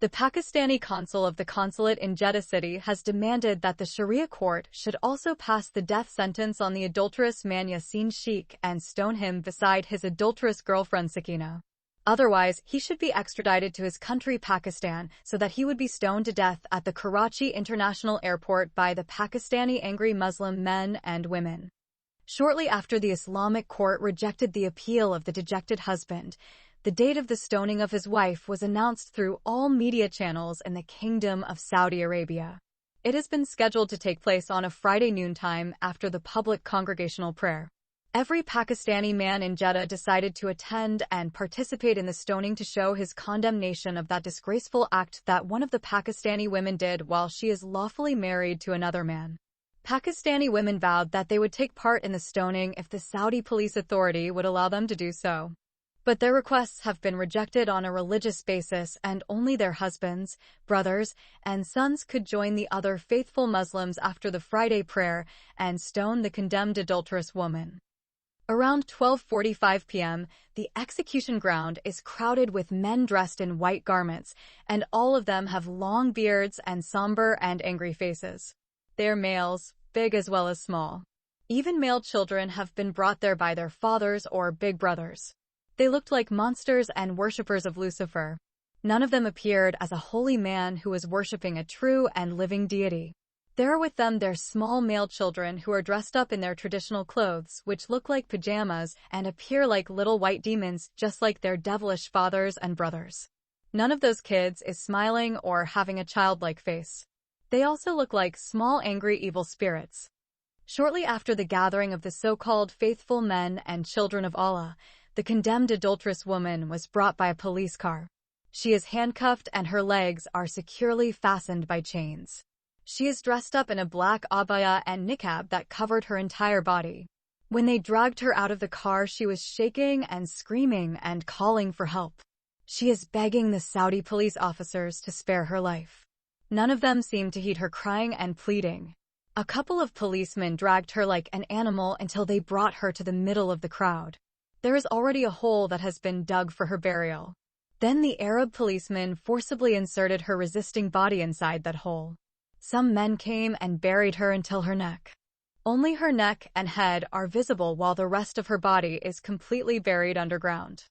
The Pakistani consul of the consulate in Jeddah City has demanded that the Sharia court should also pass the death sentence on the adulterous man Yasin Sheikh and stone him beside his adulterous girlfriend Sakina. Otherwise, he should be extradited to his country Pakistan so that he would be stoned to death at the Karachi International Airport by the Pakistani angry Muslim men and women. Shortly after the Islamic court rejected the appeal of the dejected husband, the date of the stoning of his wife was announced through all media channels in the Kingdom of Saudi Arabia. It has been scheduled to take place on a Friday noontime after the public congregational prayer. Every Pakistani man in Jeddah decided to attend and participate in the stoning to show his condemnation of that disgraceful act that one of the Pakistani women did while she is lawfully married to another man. Pakistani women vowed that they would take part in the stoning if the Saudi police authority would allow them to do so. But their requests have been rejected on a religious basis, and only their husbands, brothers, and sons could join the other faithful Muslims after the Friday prayer and stone the condemned adulterous woman. Around 12:45 p.m., the execution ground is crowded with men dressed in white garments, and all of them have long beards and somber and angry faces. They are males, big as well as small. Even male children have been brought there by their fathers or big brothers. They looked like monsters and worshippers of Lucifer. None of them appeared as a holy man who was worshipping a true and living deity. There are with them their small male children who are dressed up in their traditional clothes, which look like pajamas and appear like little white demons, just like their devilish fathers and brothers. None of those kids is smiling or having a childlike face. They also look like small angry evil spirits. Shortly after the gathering of the so-called faithful men and children of Allah, the condemned adulterous woman was brought by a police car. She is handcuffed and her legs are securely fastened by chains. She is dressed up in a black abaya and niqab that covered her entire body. When they dragged her out of the car, she was shaking and screaming and calling for help. She is begging the Saudi police officers to spare her life. None of them seemed to heed her crying and pleading. A couple of policemen dragged her like an animal until they brought her to the middle of the crowd. There is already a hole that has been dug for her burial. Then the Arab policemen forcibly inserted her resisting body inside that hole. Some men came and buried her until her neck. Only her neck and head are visible while the rest of her body is completely buried underground.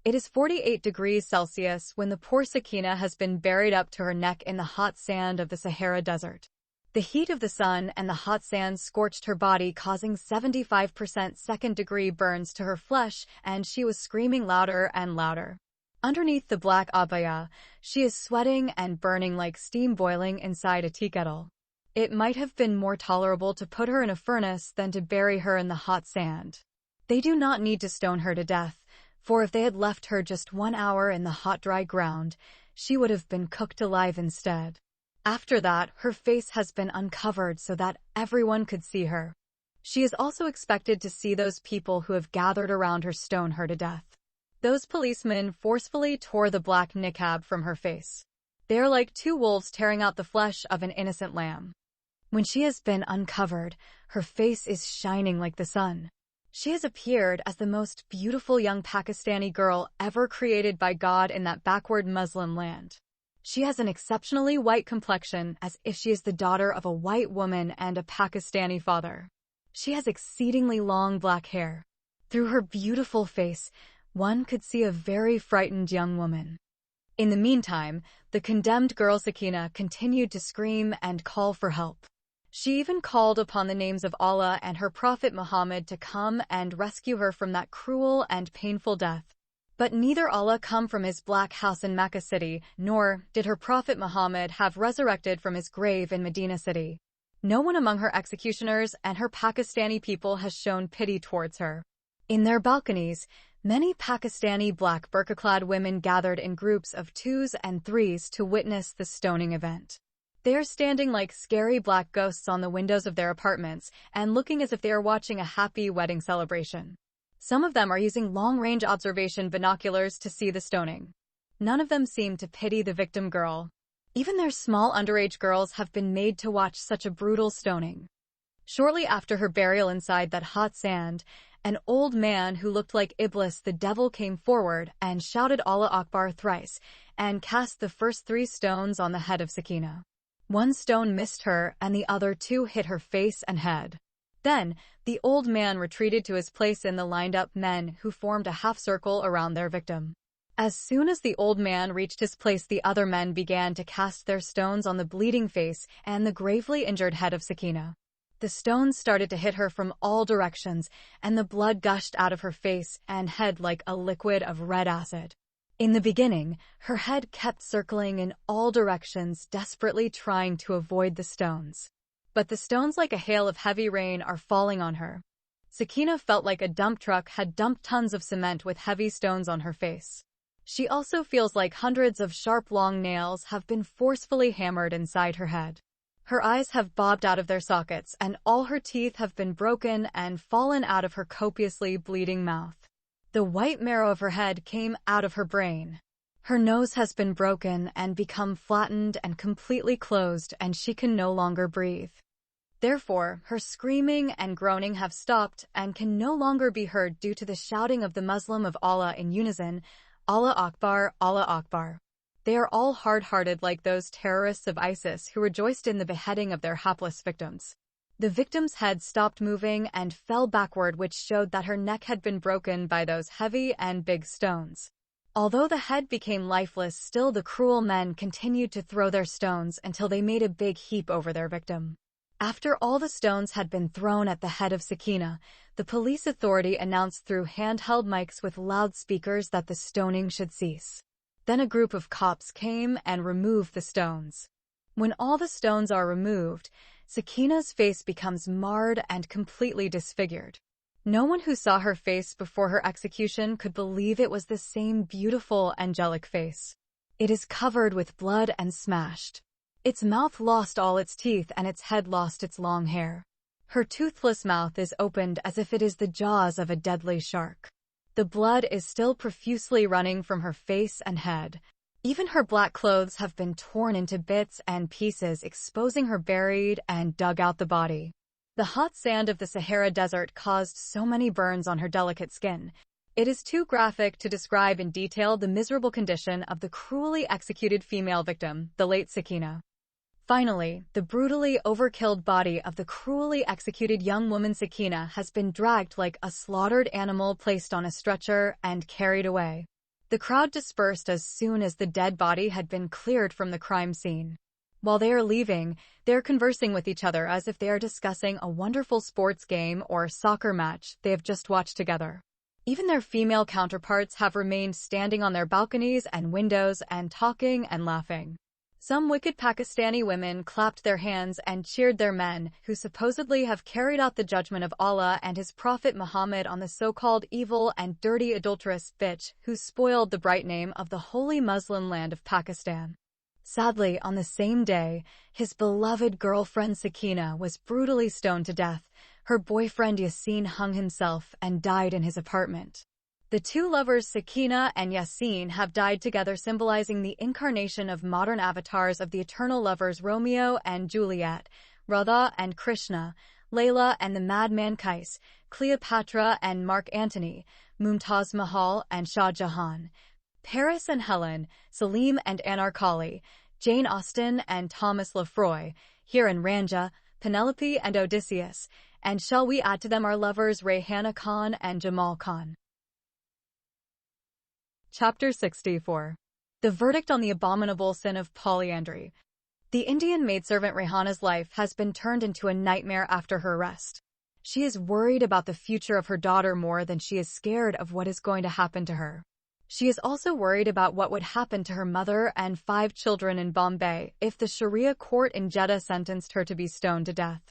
It is 48 degrees Celsius when the poor Sakina has been buried up to her neck in the hot sand of the Sahara Desert. The heat of the sun and the hot sand scorched her body, causing 75% second-degree burns to her flesh, and she was screaming louder and louder. Underneath the black abaya, she is sweating and burning like steam boiling inside a tea kettle. It might have been more tolerable to put her in a furnace than to bury her in the hot sand. They do not need to stone her to death, for if they had left her just 1 hour in the hot dry ground, she would have been cooked alive instead. After that, her face has been uncovered so that everyone could see her. She is also expected to see those people who have gathered around her stone her to death. Those policemen forcefully tore the black niqab from her face. They are like two wolves tearing out the flesh of an innocent lamb. When she has been uncovered, her face is shining like the sun. She has appeared as the most beautiful young Pakistani girl ever created by God in that backward Muslim land. She has an exceptionally white complexion, as if she is the daughter of a white woman and a Pakistani father. She has exceedingly long black hair. Through her beautiful face, one could see a very frightened young woman. In the meantime, the condemned girl Sakina continued to scream and call for help. She even called upon the names of Allah and her Prophet Muhammad to come and rescue her from that cruel and painful death. But neither Allah come from his black house in Mecca city, nor did her Prophet Muhammad have resurrected from his grave in Medina city. No one among her executioners and her Pakistani people has shown pity towards her. In their balconies, many Pakistani black burqa-clad women gathered in groups of 2s and 3s to witness the stoning event. They are standing like scary black ghosts on the windows of their apartments and looking as if they are watching a happy wedding celebration. Some of them are using long-range observation binoculars to see the stoning. None of them seem to pity the victim girl. Even their small underage girls have been made to watch such a brutal stoning. Shortly after her burial inside that hot sand, an old man who looked like Iblis the devil came forward and shouted Allah Akbar thrice and cast the first 3 stones on the head of Sakina. 1 stone missed her and the other 2 hit her face and head. Then, the old man retreated to his place in the lined-up men who formed a half-circle around their victim. As soon as the old man reached his place, the other men began to cast their stones on the bleeding face and the gravely injured head of Sakina. The stones started to hit her from all directions, and the blood gushed out of her face and head like a liquid of red acid. In the beginning, her head kept circling in all directions, desperately trying to avoid the stones. But the stones, like a hail of heavy rain, are falling on her. Sakina felt like a dump truck had dumped tons of cement with heavy stones on her face. She also feels like hundreds of sharp long nails have been forcefully hammered inside her head. Her eyes have bobbed out of their sockets and all her teeth have been broken and fallen out of her copiously bleeding mouth. The white marrow of her head came out of her brain. Her nose has been broken and become flattened and completely closed, and she can no longer breathe. Therefore, her screaming and groaning have stopped and can no longer be heard due to the shouting of the Muslim of Allah in unison, Allah Akbar, Allah Akbar. They are all hard-hearted like those terrorists of ISIS who rejoiced in the beheading of their hapless victims. The victim's head stopped moving and fell backward, which showed that her neck had been broken by those heavy and big stones. Although the head became lifeless, still the cruel men continued to throw their stones until they made a big heap over their victim. After all the stones had been thrown at the head of Sakina, the police authority announced through handheld mics with loudspeakers that the stoning should cease. Then a group of cops came and removed the stones. When all the stones are removed, Sakina's face becomes marred and completely disfigured. No one who saw her face before her execution could believe it was the same beautiful, angelic face. It is covered with blood and smashed. Its mouth lost all its teeth and its head lost its long hair. Her toothless mouth is opened as if it is the jaws of a deadly shark. The blood is still profusely running from her face and head. Even her black clothes have been torn into bits and pieces, exposing her buried and dug out the body. The hot sand of the Sahara Desert caused so many burns on her delicate skin. It is too graphic to describe in detail the miserable condition of the cruelly executed female victim, the late Sakina. Finally, the brutally overkilled body of the cruelly executed young woman Sakina has been dragged like a slaughtered animal, placed on a stretcher, and carried away. The crowd dispersed as soon as the dead body had been cleared from the crime scene. While they are leaving, they are conversing with each other as if they are discussing a wonderful sports game or soccer match they have just watched together. Even their female counterparts have remained standing on their balconies and windows and talking and laughing. Some wicked Pakistani women clapped their hands and cheered their men, who supposedly have carried out the judgment of Allah and His Prophet Muhammad on the so-called evil and dirty adulterous bitch who spoiled the bright name of the holy Muslim land of Pakistan. Sadly, on the same day, his beloved girlfriend Sakina was brutally stoned to death. Her boyfriend Yasin hung himself and died in his apartment. The two lovers Sakina and Yasin have died together, symbolizing the incarnation of modern avatars of the eternal lovers Romeo and Juliet, Radha and Krishna, Layla and the madman Qais, Cleopatra and Mark Antony, Mumtaz Mahal and Shah Jahan, Paris and Helen, Salim and Anarkali, Jane Austen and Thomas Lefroy, Hir and Ranja, Penelope and Odysseus, and shall we add to them our lovers Rayhana Khan and Jamal Khan. Chapter 64. The verdict on the abominable sin of polyandry. The Indian maidservant Rayhana's life has been turned into a nightmare after her arrest. She is worried about the future of her daughter more than she is scared of what is going to happen to her. She is also worried about what would happen to her mother and 5 children in Bombay if the Sharia court in Jeddah sentenced her to be stoned to death.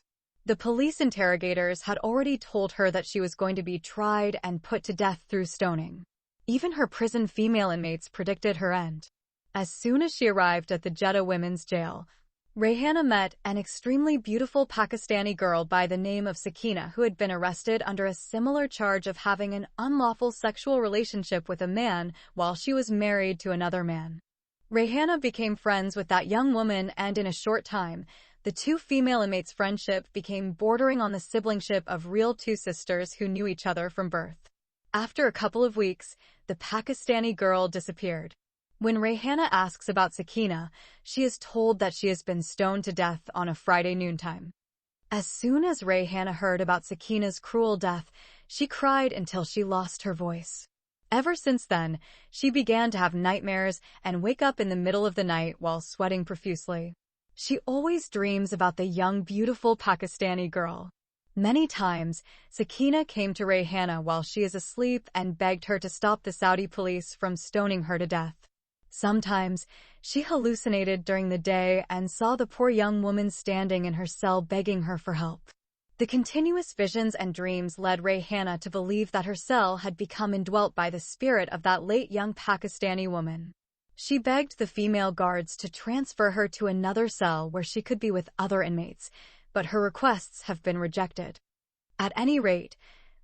The police interrogators had already told her that she was going to be tried and put to death through stoning. Even her prison female inmates predicted her end. As soon as she arrived at the Jeddah women's jail, Rayhana met an extremely beautiful Pakistani girl by the name of Sakina, who had been arrested under a similar charge of having an unlawful sexual relationship with a man while she was married to another man. Rayhana became friends with that young woman, and in a short time, the two female inmates' friendship became bordering on the siblingship of real two sisters who knew each other from birth. After a couple of weeks, the Pakistani girl disappeared. When Rayhana asks about Sakina, she is told that she has been stoned to death on a Friday noontime. As soon as Rayhana heard about Sakina's cruel death, she cried until she lost her voice. Ever since then, she began to have nightmares and wake up in the middle of the night while sweating profusely. She always dreams about the young, beautiful Pakistani girl. Many times, Sakina came to Rayhana while she is asleep and begged her to stop the Saudi police from stoning her to death. Sometimes, she hallucinated during the day and saw the poor young woman standing in her cell begging her for help. The continuous visions and dreams led Rayhana to believe that her cell had become indwelt by the spirit of that late young Pakistani woman. She begged the female guards to transfer her to another cell where she could be with other inmates, but her requests have been rejected. At any rate,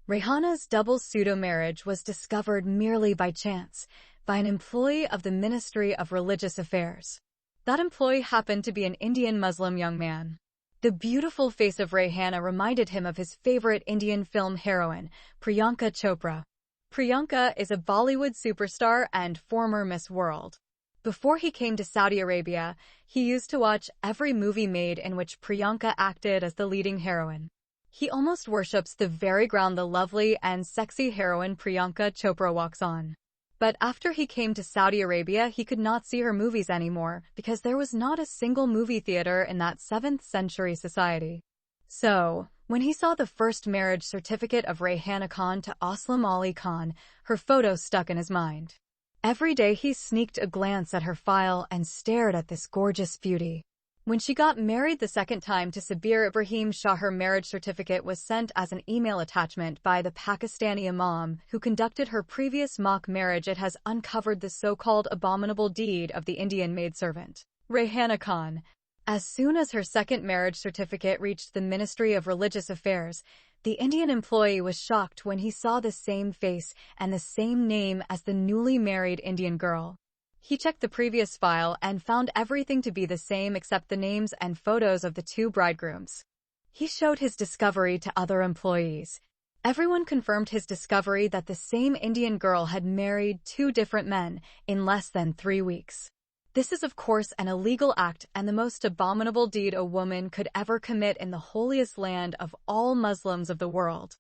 Rayhana's double pseudo-marriage was discovered merely by chance by an employee of the Ministry of Religious Affairs. That employee happened to be an Indian Muslim young man. The beautiful face of Rayhana reminded him of his favorite Indian film heroine, Priyanka Chopra. Priyanka is a Bollywood superstar and former Miss World. Before he came to Saudi Arabia, he used to watch every movie made in which Priyanka acted as the leading heroine. He almost worships the very ground the lovely and sexy heroine Priyanka Chopra walks on. But after he came to Saudi Arabia, he could not see her movies anymore because there was not a single movie theater in that 7th century society. So, when he saw the first marriage certificate of Rayhana Khan to Aslam Ali Khan, her photo stuck in his mind. Every day he sneaked a glance at her file and stared at this gorgeous beauty. When she got married the second time to Sabir Ibrahim Shah, her marriage certificate was sent as an email attachment by the Pakistani imam who conducted her previous mock marriage. It has uncovered the so-called abominable deed of the Indian maidservant, Rayhana Khan. As soon as her second marriage certificate reached the Ministry of Religious Affairs, the Indian employee was shocked when he saw the same face and the same name as the newly married Indian girl. He checked the previous file and found everything to be the same except the names and photos of the two bridegrooms. He showed his discovery to other employees. Everyone confirmed his discovery that the same Indian girl had married two different men in less than 3 weeks. This is of course an illegal act and the most abominable deed a woman could ever commit in the holiest land of all Muslims of the world.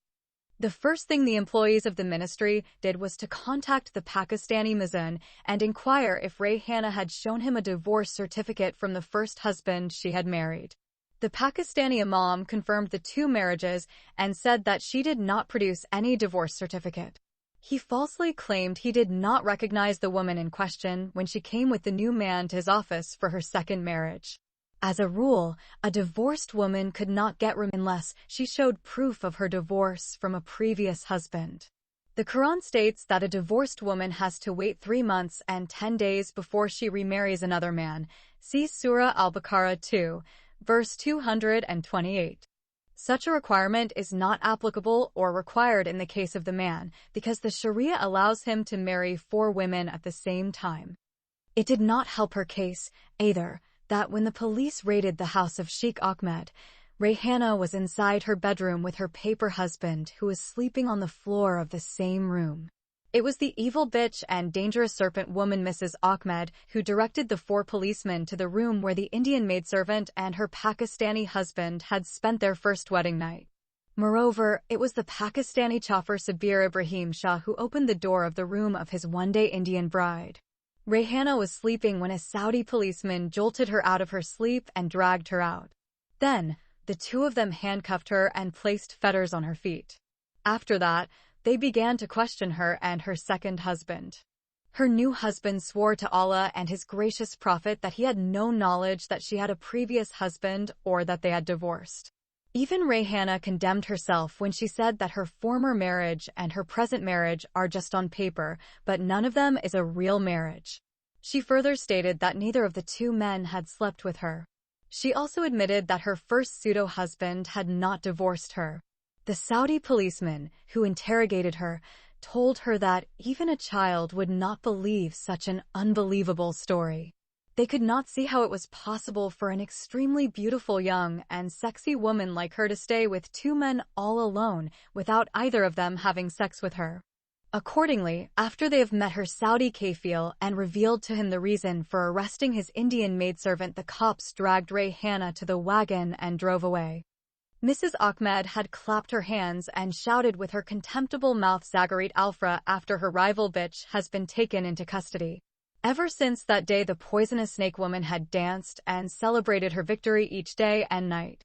The first thing the employees of the ministry did was to contact the Pakistani Mizan and inquire if Rayhana had shown him a divorce certificate from the first husband she had married. The Pakistani imam confirmed the two marriages and said that she did not produce any divorce certificate. He falsely claimed he did not recognize the woman in question when she came with the new man to his office for her second marriage. As a rule, a divorced woman could not get remarried unless she showed proof of her divorce from a previous husband. The Quran states that a divorced woman has to wait 3 months and 10 days before she remarries another man. See Surah Al-Baqarah 2, verse 228. Such a requirement is not applicable or required in the case of the man because the Sharia allows him to marry 4 women at the same time. It did not help her case, either, that when the police raided the house of Sheikh Ahmed, Rayhana was inside her bedroom with her paper husband who was sleeping on the floor of the same room. It was the evil bitch and dangerous serpent woman Mrs. Ahmed who directed the 4 policemen to the room where the Indian maidservant and her Pakistani husband had spent their first wedding night. Moreover, it was the Pakistani chauffeur Sabir Ibrahim Shah who opened the door of the room of his one-day Indian bride. Rayhana was sleeping when a Saudi policeman jolted her out of her sleep and dragged her out. Then, the two of them handcuffed her and placed fetters on her feet. After that, they began to question her and her second husband. Her new husband swore to Allah and His gracious Prophet that he had no knowledge that she had a previous husband or that they had divorced. Even Rayhana condemned herself when she said that her former marriage and her present marriage are just on paper, but none of them is a real marriage. She further stated that neither of the two men had slept with her. She also admitted that her first pseudo-husband had not divorced her. The Saudi policeman, who interrogated her, told her that even a child would not believe such an unbelievable story. They could not see how it was possible for an extremely beautiful young and sexy woman like her to stay with 2 men all alone without either of them having sex with her. Accordingly, after they have met her Saudi kafil and revealed to him the reason for arresting his Indian maidservant, the cops dragged Rayhana to the wagon and drove away. Mrs. Ahmed had clapped her hands and shouted with her contemptible mouth, "Zagharit Alfra," after her rival bitch has been taken into custody. Ever since that day, the poisonous snake woman had danced and celebrated her victory each day and night.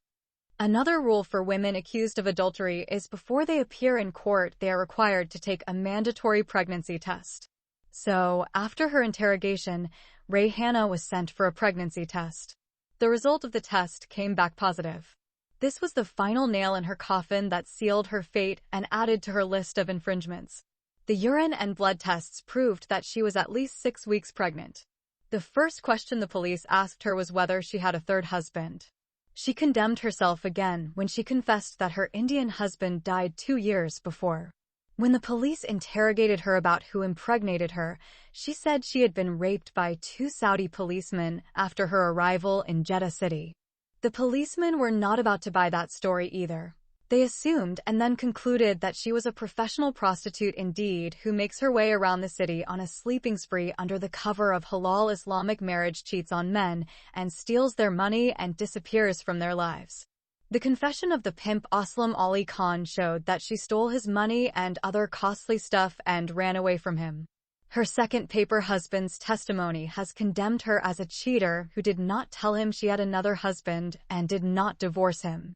Another rule for women accused of adultery is before they appear in court, they are required to take a mandatory pregnancy test. So, after her interrogation, Rayhana was sent for a pregnancy test. The result of the test came back positive. This was the final nail in her coffin that sealed her fate and added to her list of infringements. The urine and blood tests proved that she was at least 6 weeks pregnant. The first question the police asked her was whether she had a third husband. She condemned herself again when she confessed that her Indian husband died 2 years before. When the police interrogated her about who impregnated her, she said she had been raped by 2 Saudi policemen after her arrival in Jeddah City. The policemen were not about to buy that story either. They assumed and then concluded that she was a professional prostitute indeed who makes her way around the city on a sleeping spree under the cover of halal Islamic marriage, cheats on men, and steals their money and disappears from their lives. The confession of the pimp Aslam Ali Khan showed that she stole his money and other costly stuff and ran away from him. Her second paper husband's testimony has condemned her as a cheater who did not tell him she had another husband and did not divorce him.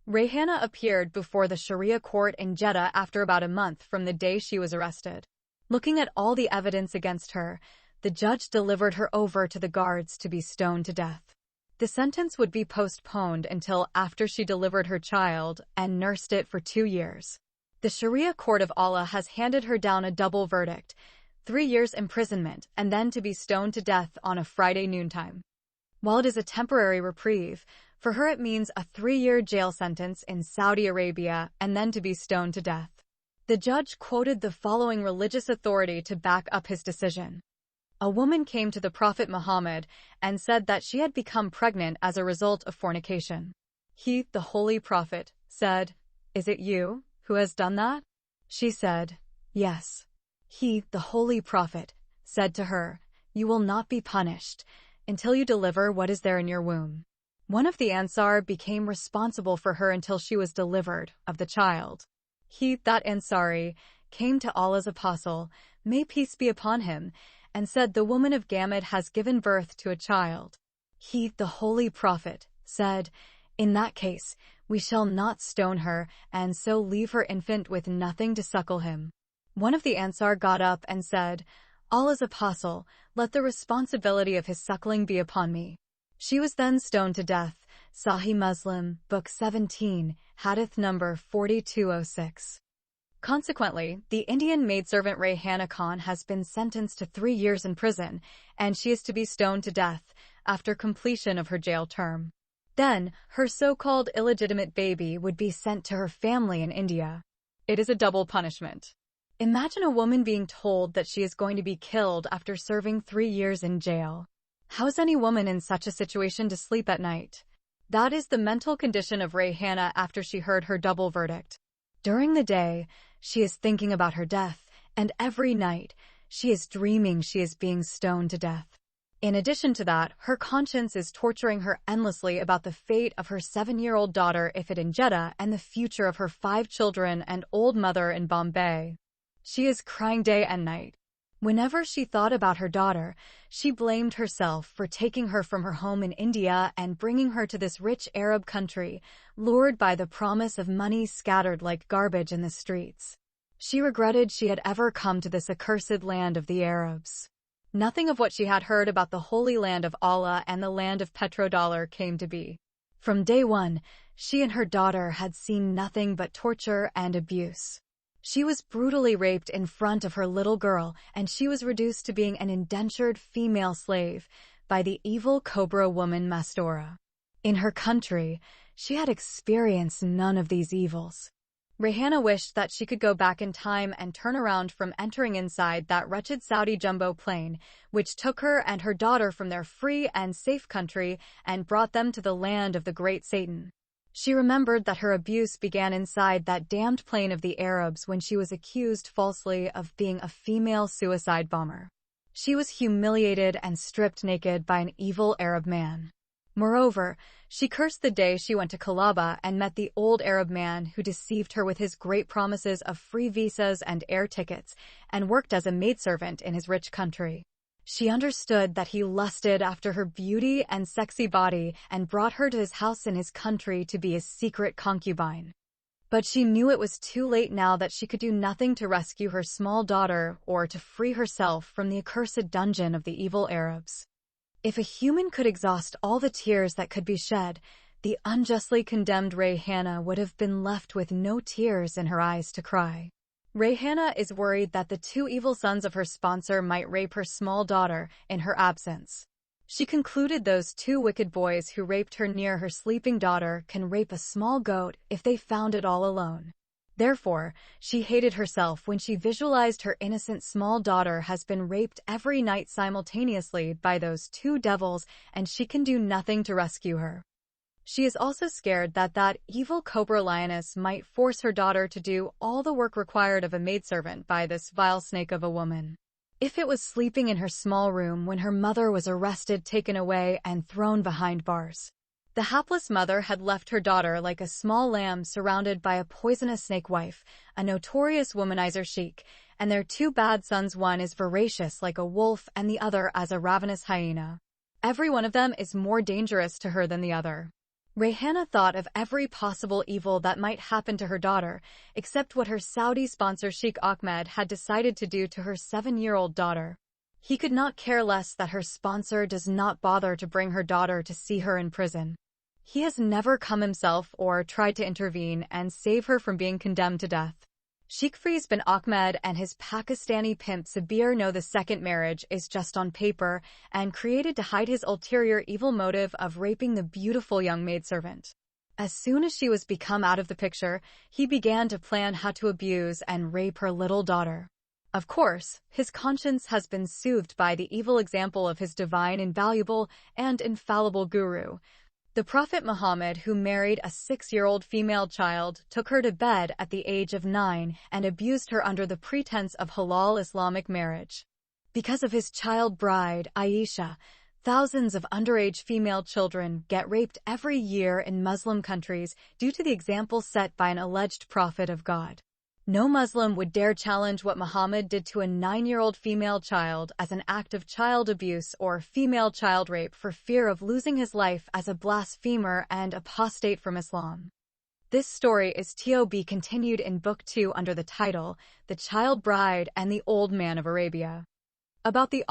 Rayhana appeared before the Sharia court in Jeddah after about a month from the day she was arrested. Looking at all the evidence against her, the judge delivered her over to the guards to be stoned to death. The sentence would be postponed until after she delivered her child and nursed it for 2 years. The Sharia court of Allah has handed her down a double verdict: 3 years imprisonment and then to be stoned to death on a Friday noontime. While it is a temporary reprieve, for her it means a 3-year jail sentence in Saudi Arabia and then to be stoned to death. The judge quoted the following religious authority to back up his decision. A woman came to the Prophet Muhammad and said that she had become pregnant as a result of fornication. He, the Holy Prophet, said, "Is it you who has done that?" She said, "Yes." He, the Holy Prophet, said to her, "You will not be punished until you deliver what is there in your womb." One of the Ansar became responsible for her until she was delivered of the child. He, that Ansari, came to Allah's apostle, may peace be upon him, and said, "The woman of Gamad has given birth to a child." He, the Holy Prophet, said, "In that case, we shall not stone her, and so leave her infant with nothing to suckle him." One of the Ansar got up and said, "Allah's apostle, let the responsibility of his suckling be upon me." She was then stoned to death. Sahih Muslim, Book 17, Hadith number 4206. Consequently, the Indian maidservant Rayhana Khan has been sentenced to 3 years in prison, and she is to be stoned to death after completion of her jail term. Then, her so-called illegitimate baby would be sent to her family in India. It is a double punishment. Imagine a woman being told that she is going to be killed after serving 3 years in jail. How is any woman in such a situation to sleep at night? That is the mental condition of Rayhana after she heard her double verdict. During the day, she is thinking about her death, and every night, she is dreaming she is being stoned to death. In addition to that, her conscience is torturing her endlessly about the fate of her 7-year-old daughter Ifat in Jeddah and the future of her 5 children and old mother in Bombay. She is crying day and night. Whenever she thought about her daughter, she blamed herself for taking her from her home in India and bringing her to this rich Arab country, lured by the promise of money scattered like garbage in the streets. She regretted she had ever come to this accursed land of the Arabs. Nothing of what she had heard about the holy land of Allah and the land of petrodollar came to be. From day one, she and her daughter had seen nothing but torture and abuse. She was brutally raped in front of her little girl, and she was reduced to being an indentured female slave by the evil cobra woman Mastora. In her country, she had experienced none of these evils. Rayhana wished that she could go back in time and turn around from entering inside that wretched Saudi jumbo plane, which took her and her daughter from their free and safe country and brought them to the land of the great Satan. She remembered that her abuse began inside that damned plane of the Arabs when she was accused falsely of being a female suicide bomber. She was humiliated and stripped naked by an evil Arab man. Moreover, she cursed the day she went to Kalaba and met the old Arab man who deceived her with his great promises of free visas and air tickets and worked as a maidservant in his rich country. She understood that he lusted after her beauty and sexy body and brought her to his house in his country to be his secret concubine. But she knew it was too late now, that she could do nothing to rescue her small daughter or to free herself from the accursed dungeon of the evil Arabs. If a human could exhaust all the tears that could be shed, the unjustly condemned Rayhana would have been left with no tears in her eyes to cry. Rayhana is worried that the 2 evil sons of her sponsor might rape her small daughter in her absence. She concluded those 2 wicked boys who raped her near her sleeping daughter can rape a small goat if they found it all alone. Therefore, she hated herself when she visualized her innocent small daughter has been raped every night simultaneously by those 2 devils, and she can do nothing to rescue her. She is also scared that that evil cobra lioness might force her daughter to do all the work required of a maidservant by this vile snake of a woman. If it was sleeping in her small room when her mother was arrested, taken away, and thrown behind bars. The hapless mother had left her daughter like a small lamb surrounded by a poisonous snake wife, a notorious womanizer sheik, and their 2 bad sons. One is voracious like a wolf and the other as a ravenous hyena. Every one of them is more dangerous to her than the other. Rayhana thought of every possible evil that might happen to her daughter, except what her Saudi sponsor Sheikh Ahmed had decided to do to her 7-year-old daughter. He could not care less that her sponsor does not bother to bring her daughter to see her in prison. He has never come himself or tried to intervene and save her from being condemned to death. Sheikh Faiz bin Ahmed and his Pakistani pimp Sabir know the second marriage is just on paper and created to hide his ulterior evil motive of raping the beautiful young maidservant. As soon as she was become out of the picture, he began to plan how to abuse and rape her little daughter. Of course, his conscience has been soothed by the evil example of his divine, invaluable, and infallible guru. The Prophet Muhammad, who married a 6-year-old female child, took her to bed at the age of 9 and abused her under the pretense of halal Islamic marriage. Because of his child bride, Aisha, thousands of underage female children get raped every year in Muslim countries due to the example set by an alleged prophet of God. No Muslim would dare challenge what Muhammad did to a 9-year-old female child as an act of child abuse or female child rape for fear of losing his life as a blasphemer and apostate from Islam. This story is to be continued in Book 2 under the title, The Child Bride and the Old Man of Arabia. About the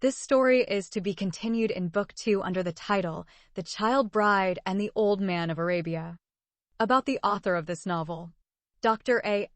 This story is to be continued in Book 2 under the title, The Child Bride and the Old Man of Arabia. About the author of this novel. Dr. A.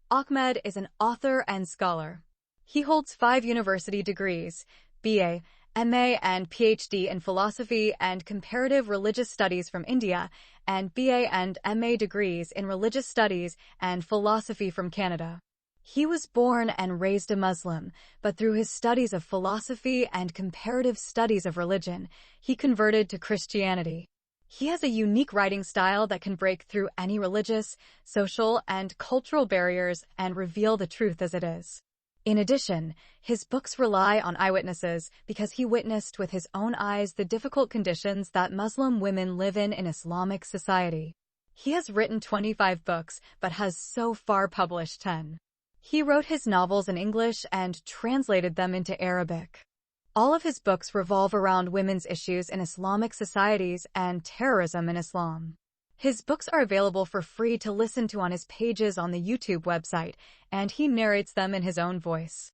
Ahmed is an author and scholar. He holds 5 university degrees, BA, MA and PhD in Philosophy and Comparative Religious Studies from India, and BA and MA degrees in Religious Studies and Philosophy from Canada. He was born and raised a Muslim, but through his studies of philosophy and comparative studies of religion, he converted to Christianity. He has a unique writing style that can break through any religious, social, and cultural barriers and reveal the truth as it is. In addition, his books rely on eyewitnesses because he witnessed with his own eyes the difficult conditions that Muslim women live in Islamic society. He has written 25 books, but has so far published 10. He wrote his novels in English and translated them into Arabic. All of his books revolve around women's issues in Islamic societies and terrorism in Islam. His books are available for free to listen to on his pages on the YouTube website, and he narrates them in his own voice.